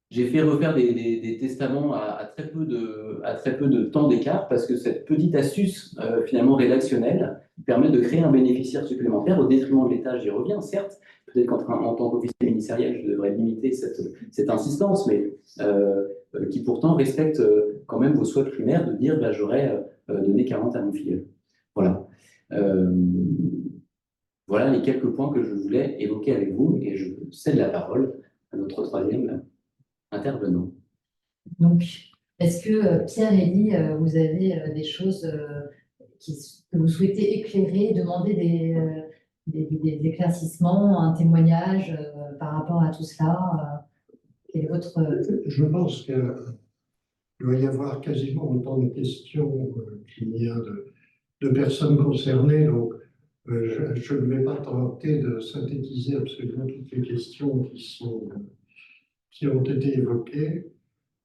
j'ai fait refaire des testaments à très peu de temps d'écart parce que cette petite astuce finalement rédactionnelle permet de créer un bénéficiaire supplémentaire au détriment de l'État. J'y reviens, certes. Peut-être qu'en tant qu'officier ministériel, je devrais limiter cette insistance, mais qui pourtant respecte quand même vos souhaits primaires de dire bah, j'aurais donné 40 à mon filleul. Voilà. Voilà les quelques points que je voulais évoquer avec vous et je cède la parole à notre troisième intervenant. Donc, est-ce que Pierre-Élie, vous avez des choses que vous souhaitez éclairer, demander des éclaircissements, un témoignage par rapport à tout cela? Quel est votre... Je pense qu'il doit y avoir quasiment autant de questions qu'il y a de personnes concernées. Donc, je ne vais pas tenter de synthétiser absolument toutes les questions qui ont été évoquées.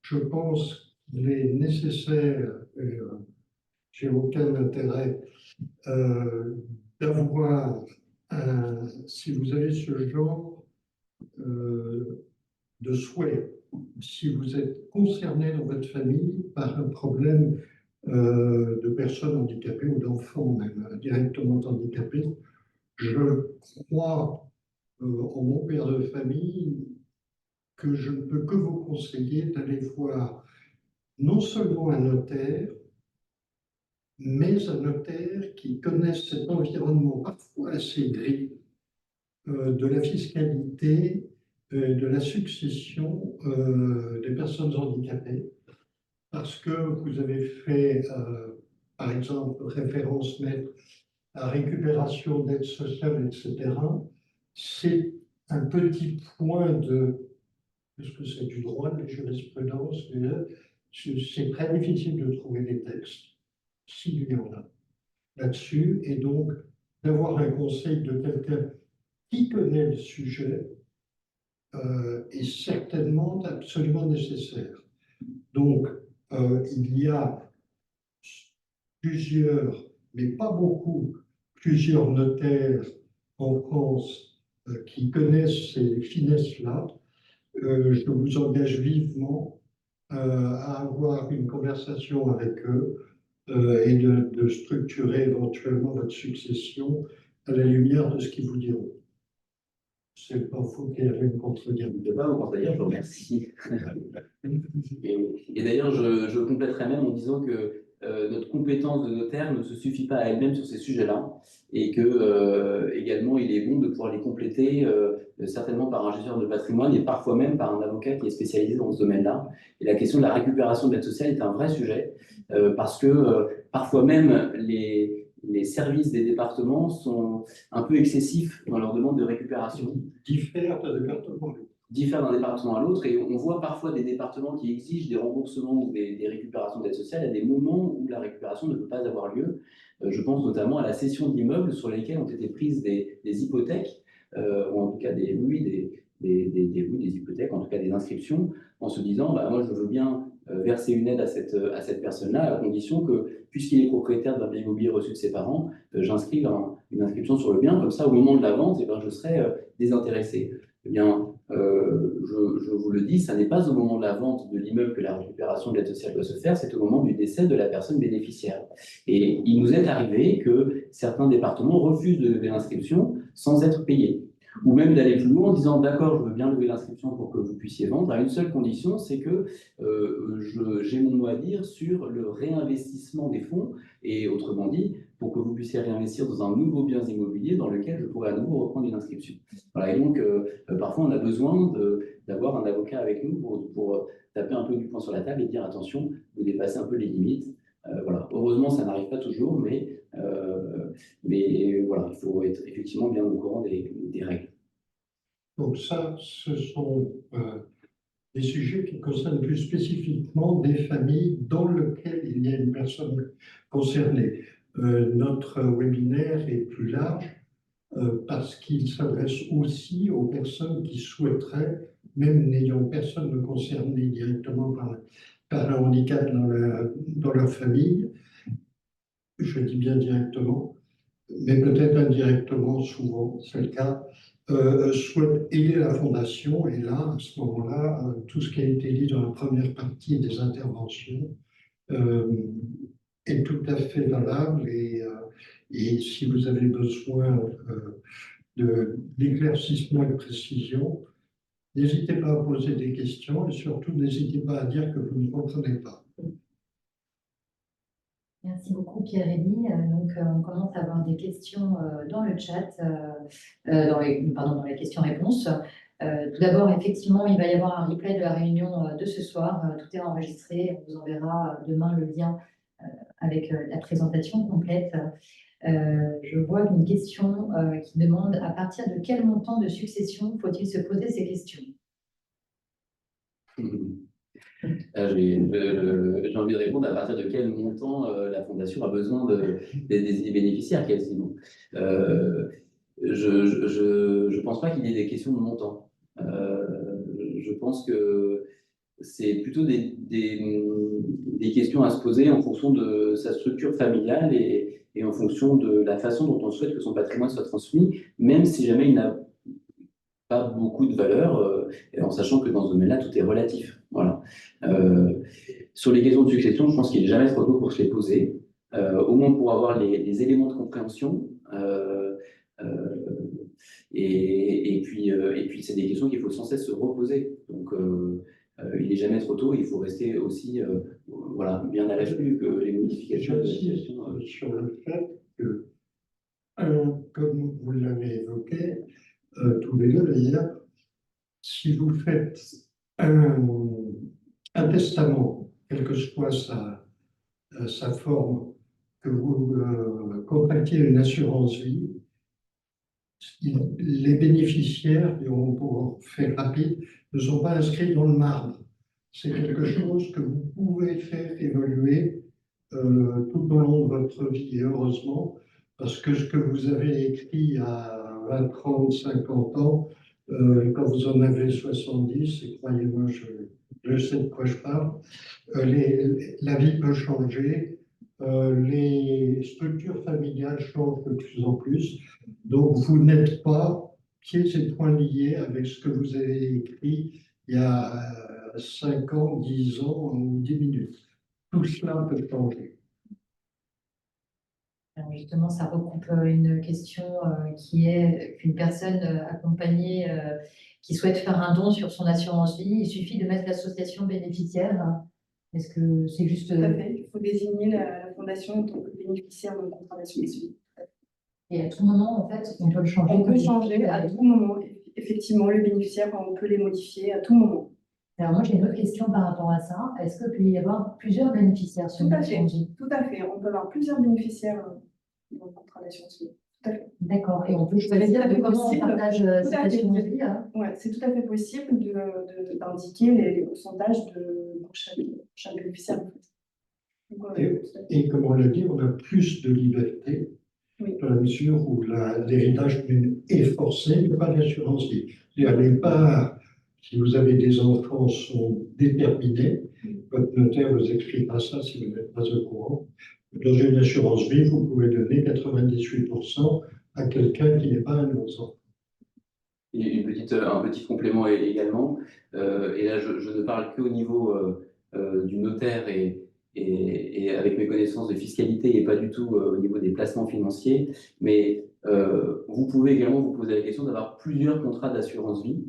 Je pense qu'il est nécessaire, et j'ai aucun intérêt, d'avoir, si vous avez ce genre de souhait, si vous êtes concerné dans votre famille par un problème de personnes handicapées ou d'enfants même directement handicapés, je crois en mon père de famille que je ne peux que vous conseiller d'aller voir non seulement un notaire, mais un notaire qui connaisse cet environnement parfois assez gris de la fiscalité, de la succession des personnes handicapées, parce que vous avez fait, par exemple, référence maître à récupération d'aide sociale, etc. C'est un petit point parce que c'est du droit, de la jurisprudence, c'est très difficile de trouver des textes, s'il y en a, là-dessus, et donc d'avoir un conseil de quelqu'un qui connaît le sujet est certainement absolument nécessaire. Donc, il y a plusieurs, mais pas beaucoup, plusieurs notaires en France qui connaissent ces finesses-là. Je vous engage vivement à avoir une conversation avec eux et de structurer éventuellement votre succession à la lumière de ce qu'ils vous diront. C'est pas faux qu'il y ait une contre-guerre. Je ne pas vous contredire, je vous remercie. Et d'ailleurs, je compléterai même en disant que notre compétence de notaire ne se suffit pas à elle-même sur ces sujets-là, et que également il est bon de pouvoir les compléter certainement par un gestionnaire de patrimoine et parfois même par un avocat qui est spécialisé dans ce domaine-là. Et la question de la récupération de l'aide sociale est un vrai sujet parce que parfois même les services des départements sont un peu excessifs dans leur demande de récupération. Diffèrent d'un département à l'autre. Diffèrent d'un département à l'autre, et on voit parfois des départements qui exigent des remboursements ou des récupérations d'aide sociale à des moments où la récupération ne peut pas avoir lieu. Je pense notamment à la cession d'immeubles sur lesquels ont été prises des hypothèques, ou en tout cas des hypothèques, en tout cas des inscriptions, en se disant bah, moi je veux bien verser une aide à cette personne-là, à condition que, puisqu'il est propriétaire d'un bien immobilier reçu de ses parents, j'inscrive une inscription sur le bien, comme ça au moment de la vente, eh ben, je serai désintéressé. Eh bien, je vous le dis, ça n'est pas au moment de la vente de l'immeuble que la récupération de l'aide sociale doit se faire, c'est au moment du décès de la personne bénéficiaire. Et il nous est arrivé que certains départements refusent de lever l'inscription sans être payés. Ou même d'aller plus loin en disant d'accord, je veux bien lever l'inscription pour que vous puissiez vendre, à une seule condition, c'est que j'ai mon mot à dire sur le réinvestissement des fonds, et autrement dit, pour que vous puissiez réinvestir dans un nouveau bien immobilier dans lequel je pourrais à nouveau reprendre une inscription. Voilà, et donc, parfois, on a besoin d'avoir un avocat avec nous pour taper un peu du poing sur la table et dire attention, vous dépassez un peu les limites. Voilà. Heureusement, ça n'arrive pas toujours, mais voilà, il faut être effectivement bien au courant des règles. Donc ça, ce sont des sujets qui concernent plus spécifiquement des familles dans lesquelles il y a une personne concernée. Notre webinaire est plus large parce qu'il s'adresse aussi aux personnes qui souhaiteraient, même n'ayant personne concerné directement par un handicap dans leur famille, je dis bien directement, mais peut-être indirectement, souvent, c'est le cas, souhaitent aider la Fondation. Et là, à ce moment-là, tout ce qui a été dit dans la première partie des interventions est tout à fait valable. Et si vous avez besoin d'éclaircissement et de précision, n'hésitez pas à poser des questions et surtout n'hésitez pas à dire que vous ne comprenez pas. Merci beaucoup Pierre-Élie. Donc, on commence à avoir des questions dans le chat, dans les questions-réponses. Tout d'abord, effectivement, il va y avoir un replay de la réunion de ce soir. Tout est enregistré. On vous enverra demain le lien avec la présentation complète. Je vois une question qui demande à partir de quel montant de succession faut-il se poser ces questions? J'ai envie de répondre à partir de quel montant la Fondation a besoin des bénéficiaires quasiment. Je pense pas qu'il y ait des questions de montant. Je pense que c'est plutôt des questions à se poser en fonction de sa structure familiale et en fonction de la façon dont on souhaite que son patrimoine soit transmis, même si jamais il n'a pas beaucoup de valeur, et en sachant que dans ce domaine-là, tout est relatif. Voilà. Sur les questions de succession, je pense qu'il n'est jamais trop tôt pour se les poser, au moins pour avoir les éléments de compréhension. Et puis, c'est des questions qu'il faut sans cesse se reposer. Donc, il n'est jamais trop tôt. Il faut rester aussi voilà, bien à l'affût que les modifications de J'insiste situation. sur le fait que, comme vous l'avez évoqué, tous les deux d'ailleurs, si vous faites un testament, quelle que soit sa forme, que vous contractiez une assurance vie, les bénéficiaires, et pour faire rapide, ne sont pas inscrits dans le marbre. C'est quelque chose que vous pouvez faire évoluer tout au long de votre vie, et heureusement, parce que ce que vous avez écrit à 20, 30, 50 ans, quand vous en avez 70, et croyez-moi, je sais de quoi je parle, la vie peut changer, les structures familiales changent de plus en plus, donc vous n'êtes pas pieds et poings liés avec ce que vous avez écrit il y a 5 ans, 10 ans ou 10 minutes. Tout cela peut changer. Alors justement, ça recoupe une question qui est qu'une personne accompagnée qui souhaite faire un don sur son assurance vie, il suffit de mettre l'association bénéficiaire. Est-ce que c'est juste... Tout à fait. Il faut désigner la Fondation en tant que bénéficiaire d'un contrat d'assurance vie. Et à tout moment, en fait, on peut le changer. On peut changer à tout moment. Effectivement, le bénéficiaire, on peut les modifier à tout moment. Alors moi, j'ai une autre question par rapport à ça. Est-ce qu'il peut y avoir plusieurs bénéficiaires sur Tout une à fait. assurance vie? Tout à fait. On peut avoir plusieurs bénéficiaires dans le contrat d'assurance vie. Tout à fait. D'accord. Et on peut choisir de comment on partage cette Tout à fait. assurance vie, hein? Ouais, c'est tout à fait possible d'indiquer les pourcentages pour chaque bénéficiaire. En fait. Donc, Et comme on l'a dit, on a plus de liberté oui. dans la mesure où l'héritage est forcé, mais pas d'assurance vie. Les parts, si vous avez des enfants, sont déterminées. Votre notaire vous expliquera ça si vous n'êtes pas au courant. Dans une assurance vie, vous pouvez donner 98% à quelqu'un qui n'est pas un de vos enfants. Et un petit complément également, et là je ne parle qu'au niveau du notaire et avec mes connaissances de fiscalité et pas du tout au niveau des placements financiers, mais vous pouvez également vous poser la question d'avoir plusieurs contrats d'assurance vie,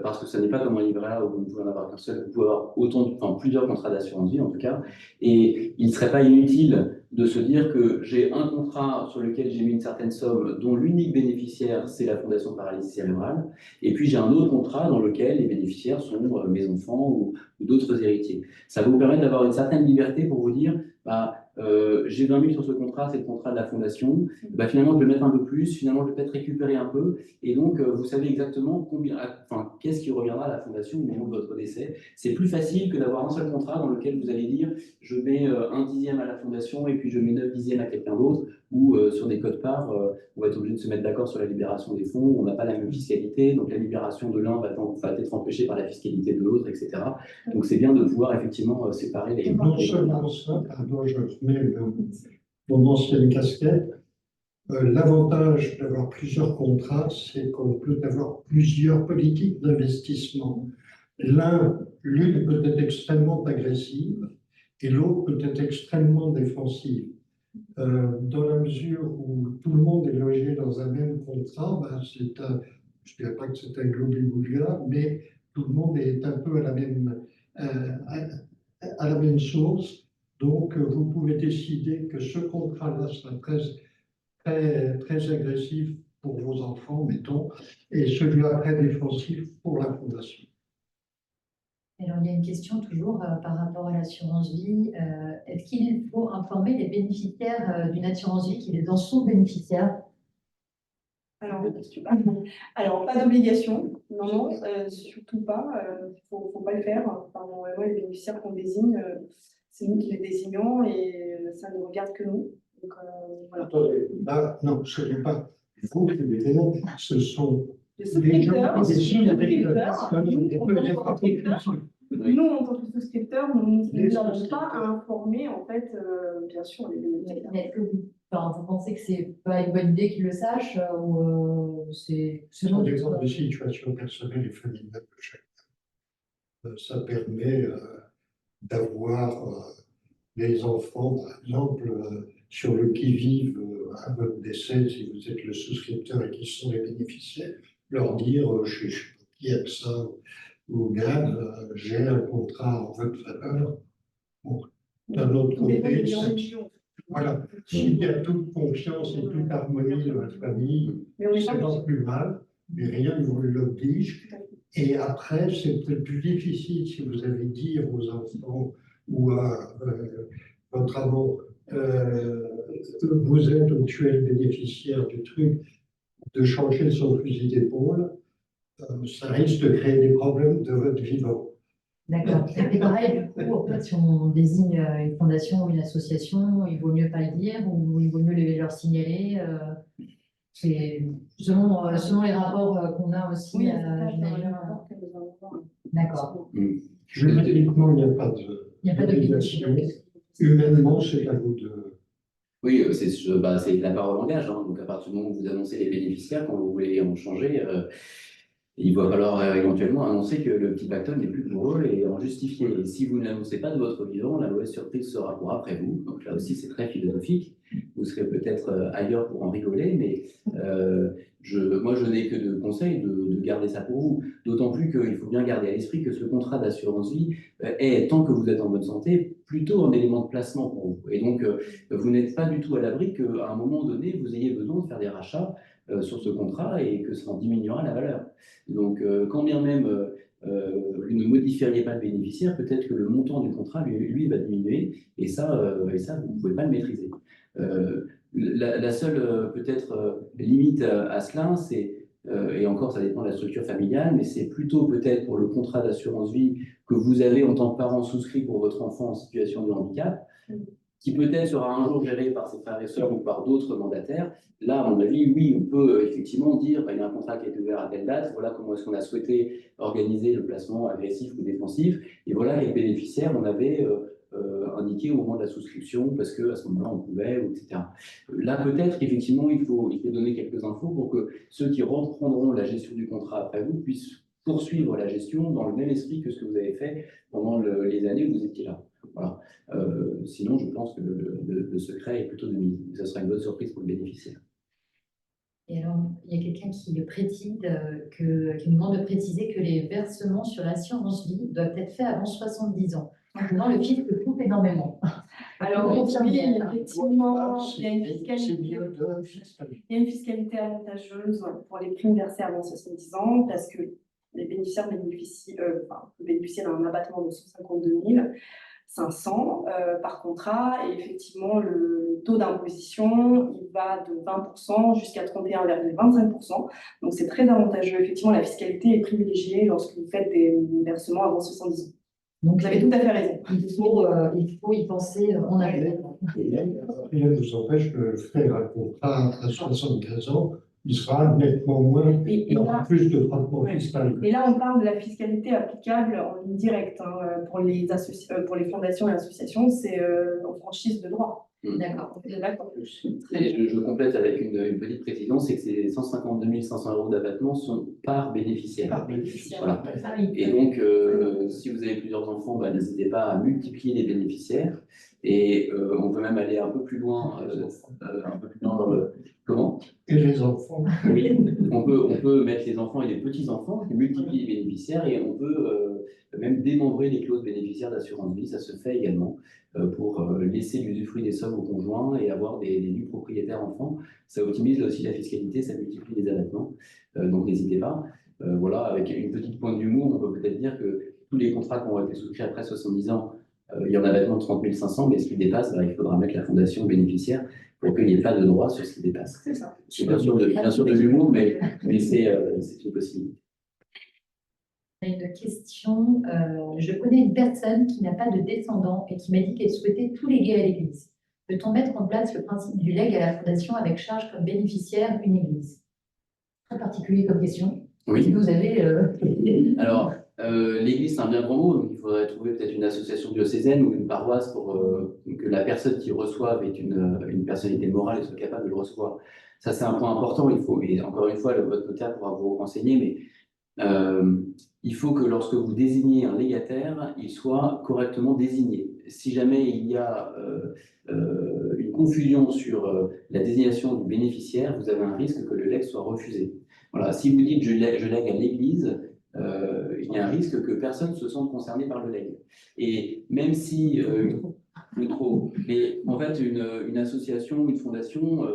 parce que ce n'est pas comme un livret A où vous ne pouvez en avoir qu'un seul, vous pouvez avoir plusieurs contrats d'assurance vie en tout cas, et il ne serait pas inutile de se dire que j'ai un contrat sur lequel j'ai mis une certaine somme dont l'unique bénéficiaire c'est la Fondation Paralysie Cérébrale, et puis j'ai un autre contrat dans lequel les bénéficiaires sont mes enfants ou d'autres héritiers. Ça vous permet d'avoir une certaine liberté pour vous dire j'ai 20 000 sur ce contrat, c'est le contrat de la Fondation, finalement je vais mettre un peu plus, finalement je vais peut-être récupérer un peu, et donc vous savez exactement qu'est-ce qui reviendra à la Fondation au moment de votre décès. C'est plus facile que d'avoir un seul contrat dans lequel vous allez dire je mets 1/10 à la Fondation et puis je mets 9/10 à quelqu'un d'autre, ou sur des codes-parts, on va être obligé de se mettre d'accord sur la libération des fonds, on n'a pas la même fiscalité, donc la libération de l'un va être empêchée par la fiscalité de l'autre, etc. Donc c'est bien de pouvoir effectivement séparer les... Non seulement ça, pardon, je remets mon ancienne casquette, l'avantage d'avoir plusieurs contrats, c'est qu'on peut avoir plusieurs politiques d'investissement. L'une peut être extrêmement agressive et l'autre peut être extrêmement défensive. Dans la mesure où tout le monde est logé dans un même contrat, je ne dirais pas que c'est un globi-boulga, mais tout le monde est un peu à la même source. Donc, vous pouvez décider que ce contrat-là sera très agressif pour vos enfants, mettons, et celui-là très défensif pour la Fondation. Alors, il y a une question toujours par rapport à l'assurance vie. Est-ce qu'il faut informer les bénéficiaires d'une assurance vie qui en sont bénéficiaires? Alors, pas d'obligation, non, non, surtout pas, faut pas le faire. Enfin, normalement, les bénéficiaires qu'on désigne, c'est nous qui les désignons et ça ne regarde que nous. Donc, voilà. Attendez, là, non, ce n'est pas vous qui les dénoncez, ce sont Les les gens souscripteurs, qui décident avec nous, en tant que souscripteurs, nous Les n'avons pas souscripteurs. à informer, en fait, bien sûr, les bénéficiaires. Mais est-ce que vous pensez que c'est pas une bonne idée qu'ils le sachent ou c'est Ce sont des exemples de situations personnelles et familiales de chacun. Ça permet d'avoir les enfants, par exemple, sur le qui-vive à votre décès, si vous êtes le souscripteur et qui sont les bénéficiaires, leur dire, je suis qui AXA ou GAD, j'ai un contrat en votre faveur. Bon, d'un autre Nous défendons côté, des ça- millions. voilà, s'il y a toute confiance et toute harmonie dans la famille, Mais on n'est c'est pas pas plus mal, mais rien ne vous l'oblige. Et après, c'est peut-être plus difficile si vous avez dit à vos enfants ou à votre amant, vous êtes ou tu es le bénéficiaire du truc, de changer son fusil d'épaule. Ça risque de créer des problèmes de votre vivant. D'accord. Et pareil, du coup, en fait, si on désigne une fondation ou une association, il vaut mieux pas le dire ou il vaut mieux leur signaler. C'est selon les rapports qu'on a aussi. Oui, c'est ça, j'imagine. les rapports que nous avons. D'accord. Juridiquement, il n'y a pas Il n'y a pas d'obligation. Humainement, c'est à vous de. Oui, c'est la parole engage. Hein. Donc, à partir du moment où vous annoncez les bénéficiaires, quand vous voulez en changer, il va falloir éventuellement annoncer que le petit pactole n'est plus pour eux et en justifier. Et si vous ne l'annoncez pas de votre vivant, la mauvaise surprise sera pour après vous. Donc là aussi, c'est très philosophique. Vous serez peut-être ailleurs pour en rigoler, mais moi, je n'ai que de conseils de garder ça pour vous. D'autant plus qu'il faut bien garder à l'esprit que ce contrat d'assurance vie est, tant que vous êtes en bonne santé, plutôt un élément de placement pour vous. Et donc, vous n'êtes pas du tout à l'abri qu'à un moment donné, vous ayez besoin de faire des rachats sur ce contrat et que ça en diminuera la valeur. Donc, quand bien même vous ne modifieriez pas le bénéficiaire, peut-être que le montant du contrat, lui va diminuer, et ça, vous ne pouvez pas le maîtriser. La seule, peut-être, limite à cela, c'est, et encore, ça dépend de la structure familiale, mais c'est plutôt peut-être pour le contrat d'assurance vie que vous avez en tant que parent souscrit pour votre enfant en situation de handicap, qui peut-être sera un jour géré par ses frères et sœurs ou par d'autres mandataires. Là, à mon avis, oui, on peut effectivement dire il y a un contrat qui a été ouvert à telle date, voilà comment est-ce qu'on a souhaité organiser le placement agressif ou défensif, et voilà les bénéficiaires, on avait indiqué au moment de la souscription, parce qu'à ce moment-là, on pouvait, etc. Là, peut-être qu'effectivement, il faut donner quelques infos pour que ceux qui reprendront la gestion du contrat après vous puissent poursuivre la gestion dans le même esprit que ce que vous avez fait pendant les années où vous étiez là. Voilà. Sinon, je pense que le secret est plutôt de mise. Ça sera une bonne surprise pour le bénéficiaire. Et alors, il y a quelqu'un qui précise, qui nous demande de préciser que les versements sur l'assurance vie doivent être faits avant 70 ans. Sinon, le fisc coupe énormément. Alors, oui, effectivement, il y a une C'est fiscalité. mieux de fiscalité. Il y a une fiscalité avantageuse pour les primes versées avant 70 ans parce que les bénéficiaires bénéficient d'un abattement de 152 500 par contrat et effectivement le taux d'imposition il va de 20% jusqu'à 31,25%. Donc c'est très avantageux. Effectivement, la fiscalité est privilégiée lorsque vous faites des versements avant 70 ans. Donc vous avez tout à fait raison. Il faut y penser en avril. Rien ne vous empêche de faire un contrat à 75 ans, il sera nettement moins, Et il y aura là- plus de frottement Ouais. fiscal. Et là, on parle de la fiscalité applicable en ligne directe. Pour pour les fondations et associations, c'est en franchise de droit. D'accord. D'accord. Et je complète avec une petite précision, c'est que ces 152 500 € d'abattement sont par bénéficiaire. Par bénéficiaire. Voilà. Ah oui. Et donc, si vous avez plusieurs enfants, n'hésitez pas à multiplier les bénéficiaires. Et on peut même aller un peu plus loin, dans le... Comment? Et les enfants, Oui, on peut mettre les enfants et les petits-enfants, et multiplier les bénéficiaires, et on peut même démembrer les clauses bénéficiaires d'assurance vie. Ça se fait également pour laisser l'usufruit des sommes au conjoint et avoir des nus propriétaires enfants. Ça optimise là aussi la fiscalité, ça multiplie les abattements. Donc n'hésitez pas. Voilà, avec une petite pointe d'humour, on peut peut-être dire que tous les contrats qui ont été souscrits après 70 ans, il y en a maintenant 30 500, mais ce qui dépasse, il faudra mettre la fondation bénéficiaire pour qu'il n'y ait pas de droit sur ce qui dépasse. C'est ça. C'est bien sûr de l'humour, mais c'est une possibilité. Une question. Je connais une personne qui n'a pas de descendants et qui m'a dit qu'elle souhaitait tout léguer à l'Église. Peut-on mettre en place le principe du legs à la fondation avec charge comme bénéficiaire une Église? Très particulier comme question. Oui. Est-ce que vous avez Alors, l'Église, c'est un bien grand mot, donc il faudrait trouver peut-être une association diocésaine ou une paroisse pour que la personne qui reçoive ait une personnalité morale et soit capable de le recevoir. Ça, c'est un point important. Et encore une fois, votre notaire pourra vous renseigner, mais il faut que lorsque vous désignez un légataire, il soit correctement désigné. Si jamais il y a une confusion sur la désignation du bénéficiaire, vous avez un risque que le legs soit refusé. Voilà. Si vous dites je lègue à l'Église, il y a un risque que personne ne se sente concerné par le legs. Et même si, mais en fait, une association, une fondation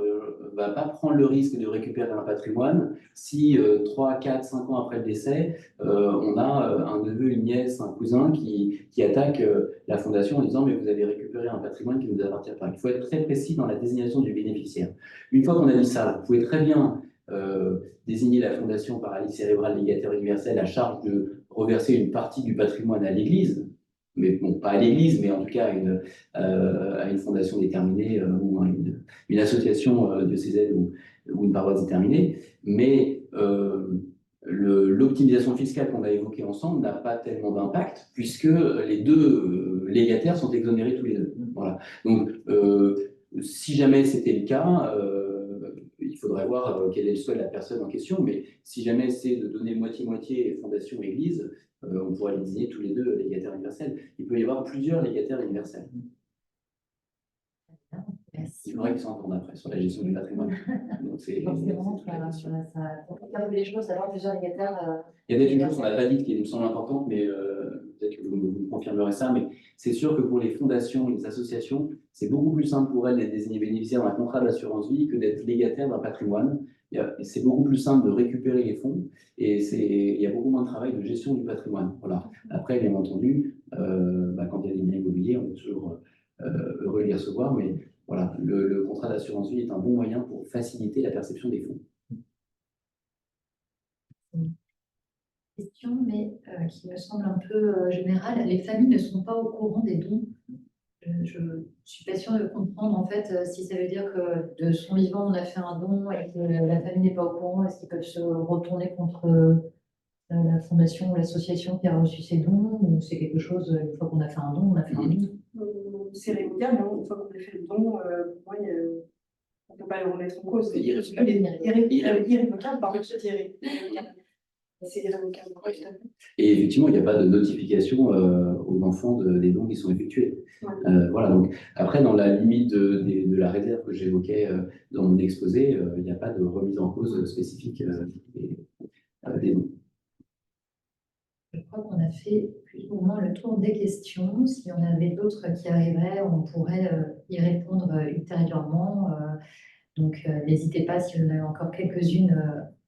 va pas prendre le risque de récupérer un patrimoine si 3, 4, 5 ans après le décès, on a un neveu, une nièce, un cousin qui attaque la fondation en disant mais vous avez récupéré un patrimoine qui ne nous appartient pas. Il faut être très précis dans la désignation du bénéficiaire. Une fois qu'on a dit ça, vous pouvez très bien désigner la fondation paralysie cérébrale légataire universelle à charge de reverser une partie du patrimoine à l'Église, mais bon, pas à l'Église, mais en tout cas à une fondation déterminée ou à une association diocésaine ou une paroisse déterminée. Mais l'optimisation fiscale qu'on a évoquée ensemble n'a pas tellement d'impact puisque les deux légataires sont exonérés tous les deux. Voilà. Donc, si jamais c'était le cas, il faudrait voir quel est le souhait de la personne en question, mais si jamais c'est de donner moitié-moitié fondation église, on pourrait les désigner tous les deux légataires universels. Il peut y avoir plusieurs légataires universels. Merci. Il faudrait qu'ils s'entendent après sur la gestion du patrimoine. Donc Forcément, ça complique les choses d'avoir plusieurs légataires. Il y a peut-être une chose qu'on n'a pas dite qui me semble importante, mais peut-être que vous me confirmerez ça, mais c'est sûr que pour les fondations et les associations, c'est beaucoup plus simple pour elles d'être désignées bénéficiaires d'un contrat d'assurance vie que d'être légataires d'un patrimoine. C'est beaucoup plus simple de récupérer les fonds et il y a beaucoup moins de travail de gestion du patrimoine. Voilà. Après, bien entendu, quand il y a des biens immobiliers, on est toujours heureux de les recevoir, mais voilà, le contrat d'assurance vie est un bon moyen pour faciliter la perception des fonds. Question, mais qui me semble un peu générale. Les familles ne sont pas au courant des dons. Je ne suis pas sûre de comprendre en fait si ça veut dire que de son vivant on a fait un don et que la famille n'est pas au courant. Est-ce qu'ils peuvent se retourner contre la fondation ou l'association qui a reçu ces dons, ou c'est quelque chose, une fois qu'on a fait un don, on a fait un don? C'est révocable, hein. Une fois qu'on a fait le don, on ne peut pas le remettre en cause. C'est irrévocable. Irrévocable, pardon, je dirais. C'est irrévocable. Et effectivement, il n'y a pas de notification aux enfants des dons qui sont effectués. Ouais. Voilà, donc après, dans la limite de la réserve que j'évoquais dans mon exposé, il n'y a pas de remise en cause spécifique des dons. Je crois qu'on a fait plus ou moins le tour des questions. S'il y en avait d'autres qui arriveraient, on pourrait y répondre ultérieurement. Donc, n'hésitez pas, si vous en avez encore quelques-unes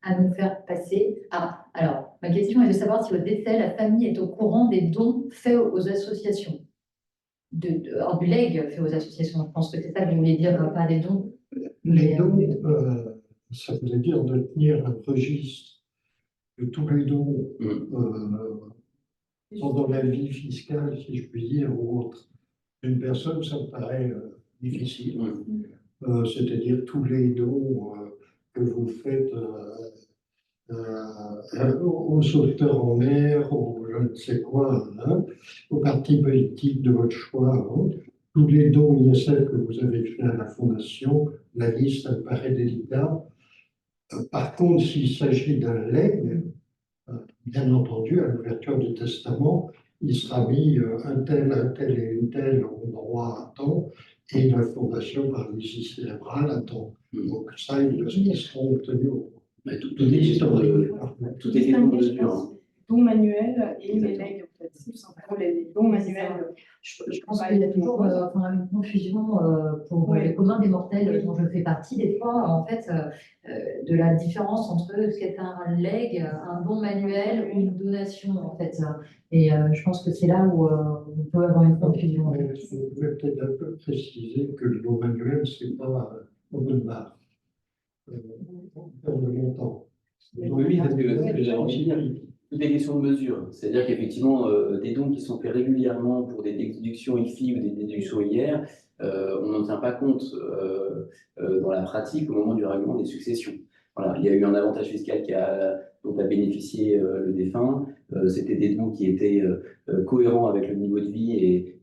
à nous faire passer. Ah, alors, ma question est de savoir si au décès, la famille est au courant des dons faits aux associations. Du legs fait aux associations. Je pense que c'est ça que vous voulez dire, pas des dons. Les dons, ça voulait dire de tenir un registre de tous les dons pendant la vie fiscale, si je puis dire, ou autre. Une personne, ça me paraît difficile. C'est-à-dire tous les dons que vous faites aux sauveteurs en mer, ou je ne sais quoi, hein, aux partis politiques de votre choix, hein. Tous les dons ISF que vous avez fait à la Fondation, la liste, ça me paraît délicat. Par contre, s'il s'agit d'un legs, bien entendu, à l'ouverture du testament, il sera mis un tel et une telle ont droit à temps, et la Fondation paralysie cérébrale à temps. Donc ça, ils seront obtenus. Tout est question de mesure. Don manuel et les legs. fait. C'est tout simplement les dons manuels. Je pense qu'il y a toujours une confusion pour Oui. les communs des mortels Oui. dont je fais partie des fois, en fait, de la différence entre ce qu'est un legs, un don manuel ou une donation, en fait. Et je pense que c'est là où on peut avoir une confusion. Mais vous pouvez peut-être un peu préciser que le don manuel, c'est pas au bonne barre. En termes de montant. Oui, parce que j'avais envie de dire, toutes les questions de mesure. C'est-à-dire qu'effectivement, des dons qui sont faits régulièrement pour des déductions IFI ou des déductions IR, on n'en tient pas compte dans la pratique au moment du règlement des successions. Voilà, il y a eu un avantage fiscal dont a bénéficié le défunt. C'était des dons qui étaient cohérents avec le niveau de vie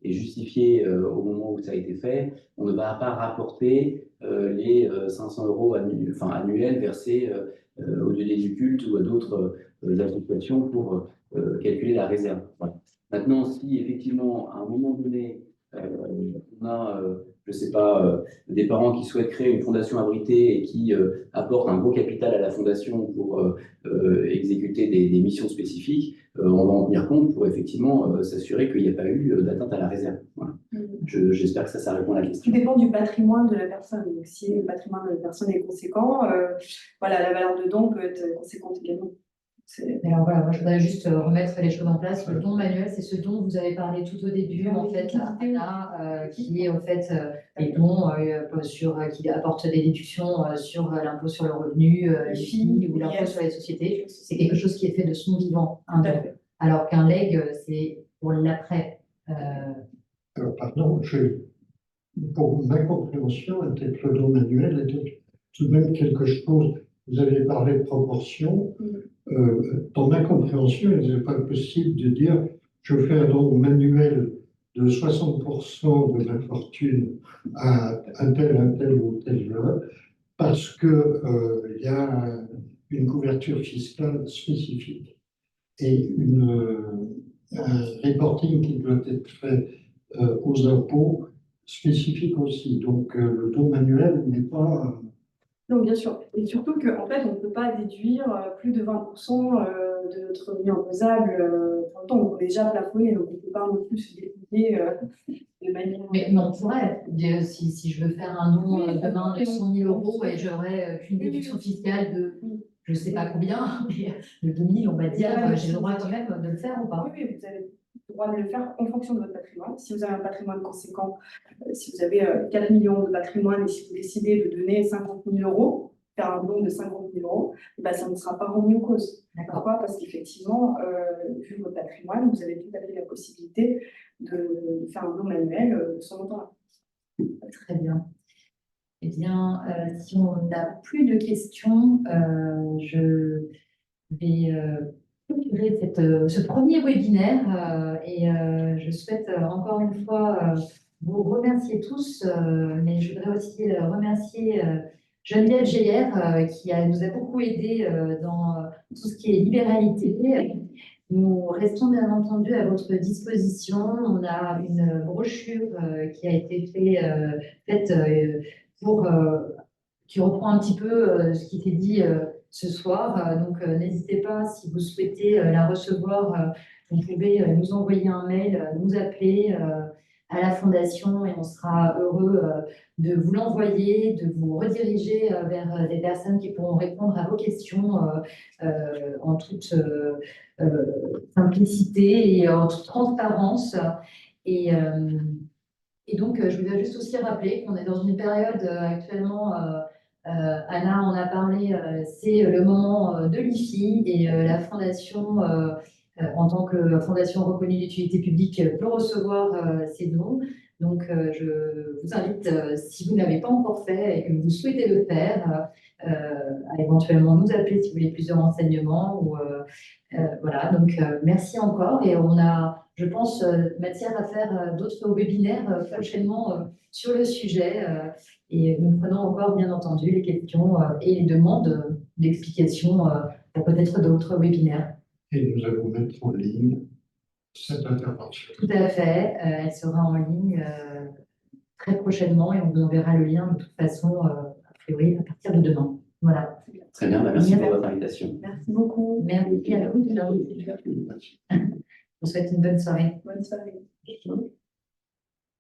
et justifiés au moment où ça a été fait. On ne va pas rapporter les 500 € annuels versés au délai du culte ou à d'autres associations pour calculer la réserve. Voilà. Maintenant, si effectivement, à un moment donné, on a, je ne sais pas, des parents qui souhaitent créer une fondation abritée et qui apportent un gros capital à la fondation pour exécuter des missions spécifiques, on va en tenir compte pour effectivement s'assurer qu'il n'y a pas eu d'atteinte à la réserve. Voilà. J'espère que ça répond à la Tout question. dépend du patrimoine de la personne. Donc, si le patrimoine de la personne est conséquent, voilà, la valeur de don peut être conséquente également. Alors voilà, moi je voudrais juste remettre les choses en place. Le don manuel, c'est ce dont vous avez parlé tout au début, en fait, Anna, qui est en fait les dons qui apportent des déductions sur l'impôt sur le revenu, l'IFI ou l'impôt sur les sociétés. C'est quelque chose qui est fait de son vivant, un don. Alors qu'un legs, c'est pour l'après. Alors, pardon, pour ma compréhension, était que le don manuel était tout de même quelque chose. Vous avez parlé de proportion. Dans ma compréhension, il n'est pas possible de dire je fais un don manuel de 60% de ma fortune à un tel ou tel parce qu'il y a une couverture fiscale spécifique et un reporting qui doit être fait aux impôts spécifique aussi. Donc le don manuel n'est pas... Non, bien sûr. Et surtout qu'en fait, on ne peut pas déduire plus de 20% de notre revenu imposable pour le temps. Donc, on est déjà plafonné, donc on ne peut pas non plus se dépouiller de manière... Mais on pourrait, si je veux faire un don demain de 100 000 € et j'aurais qu'une déduction fiscale de je ne sais pas combien, mais de 2 000, on va dire, j'ai le droit quand même de le faire ou pas? Oui, vous avez le droit de le faire en fonction de votre patrimoine. Si vous avez un patrimoine conséquent, si vous avez 4 millions de patrimoine et si vous décidez de donner 50 000 €, faire un don de 50 000 €, ben, ça ne sera pas remis en cause. Pourquoi? Parce qu'effectivement, vu votre patrimoine, vous avez tout à fait la possibilité de faire un don manuel de ce montant-là. Très bien. Eh bien, si on n'a plus de questions, je vais clôturer ce premier webinaire et je souhaite encore une fois vous remercier tous, mais je voudrais aussi remercier Geneviève Geyer qui nous a beaucoup aidé dans tout ce qui est libéralité. Nous restons bien entendu à votre disposition. On a une brochure qui a été faite qui reprend un petit peu ce qui était dit ce soir. Donc, n'hésitez pas, si vous souhaitez la recevoir, vous pouvez nous envoyer un mail, nous appeler à la Fondation et on sera heureux de vous l'envoyer, de vous rediriger vers des personnes qui pourront répondre à vos questions en toute simplicité et en toute transparence. Et donc, je voulais juste aussi rappeler qu'on est dans une période actuellement, Anna en a parlé, c'est le moment de l'IFI et la Fondation, en tant que fondation reconnue d'utilité publique, peut recevoir ces dons. Donc, je vous invite, si vous ne l'avez pas encore fait et que vous souhaitez le faire, à éventuellement nous appeler si vous voulez plus de renseignements. Voilà, donc merci encore. Et on a, je pense, matière à faire d'autres webinaires prochainement sur le sujet. Et nous prenons encore, bien entendu, les questions et les demandes d'explications pour peut-être d'autres webinaires. Et nous allons mettre en ligne cette intervention. Tout à fait. Elle sera en ligne très prochainement et on vous enverra le lien de toute façon, a priori, à partir de demain. Voilà. Très bien, merci pour votre invitation. Merci beaucoup. Merci à vous. vous souhaite une bonne soirée. Bonne soirée.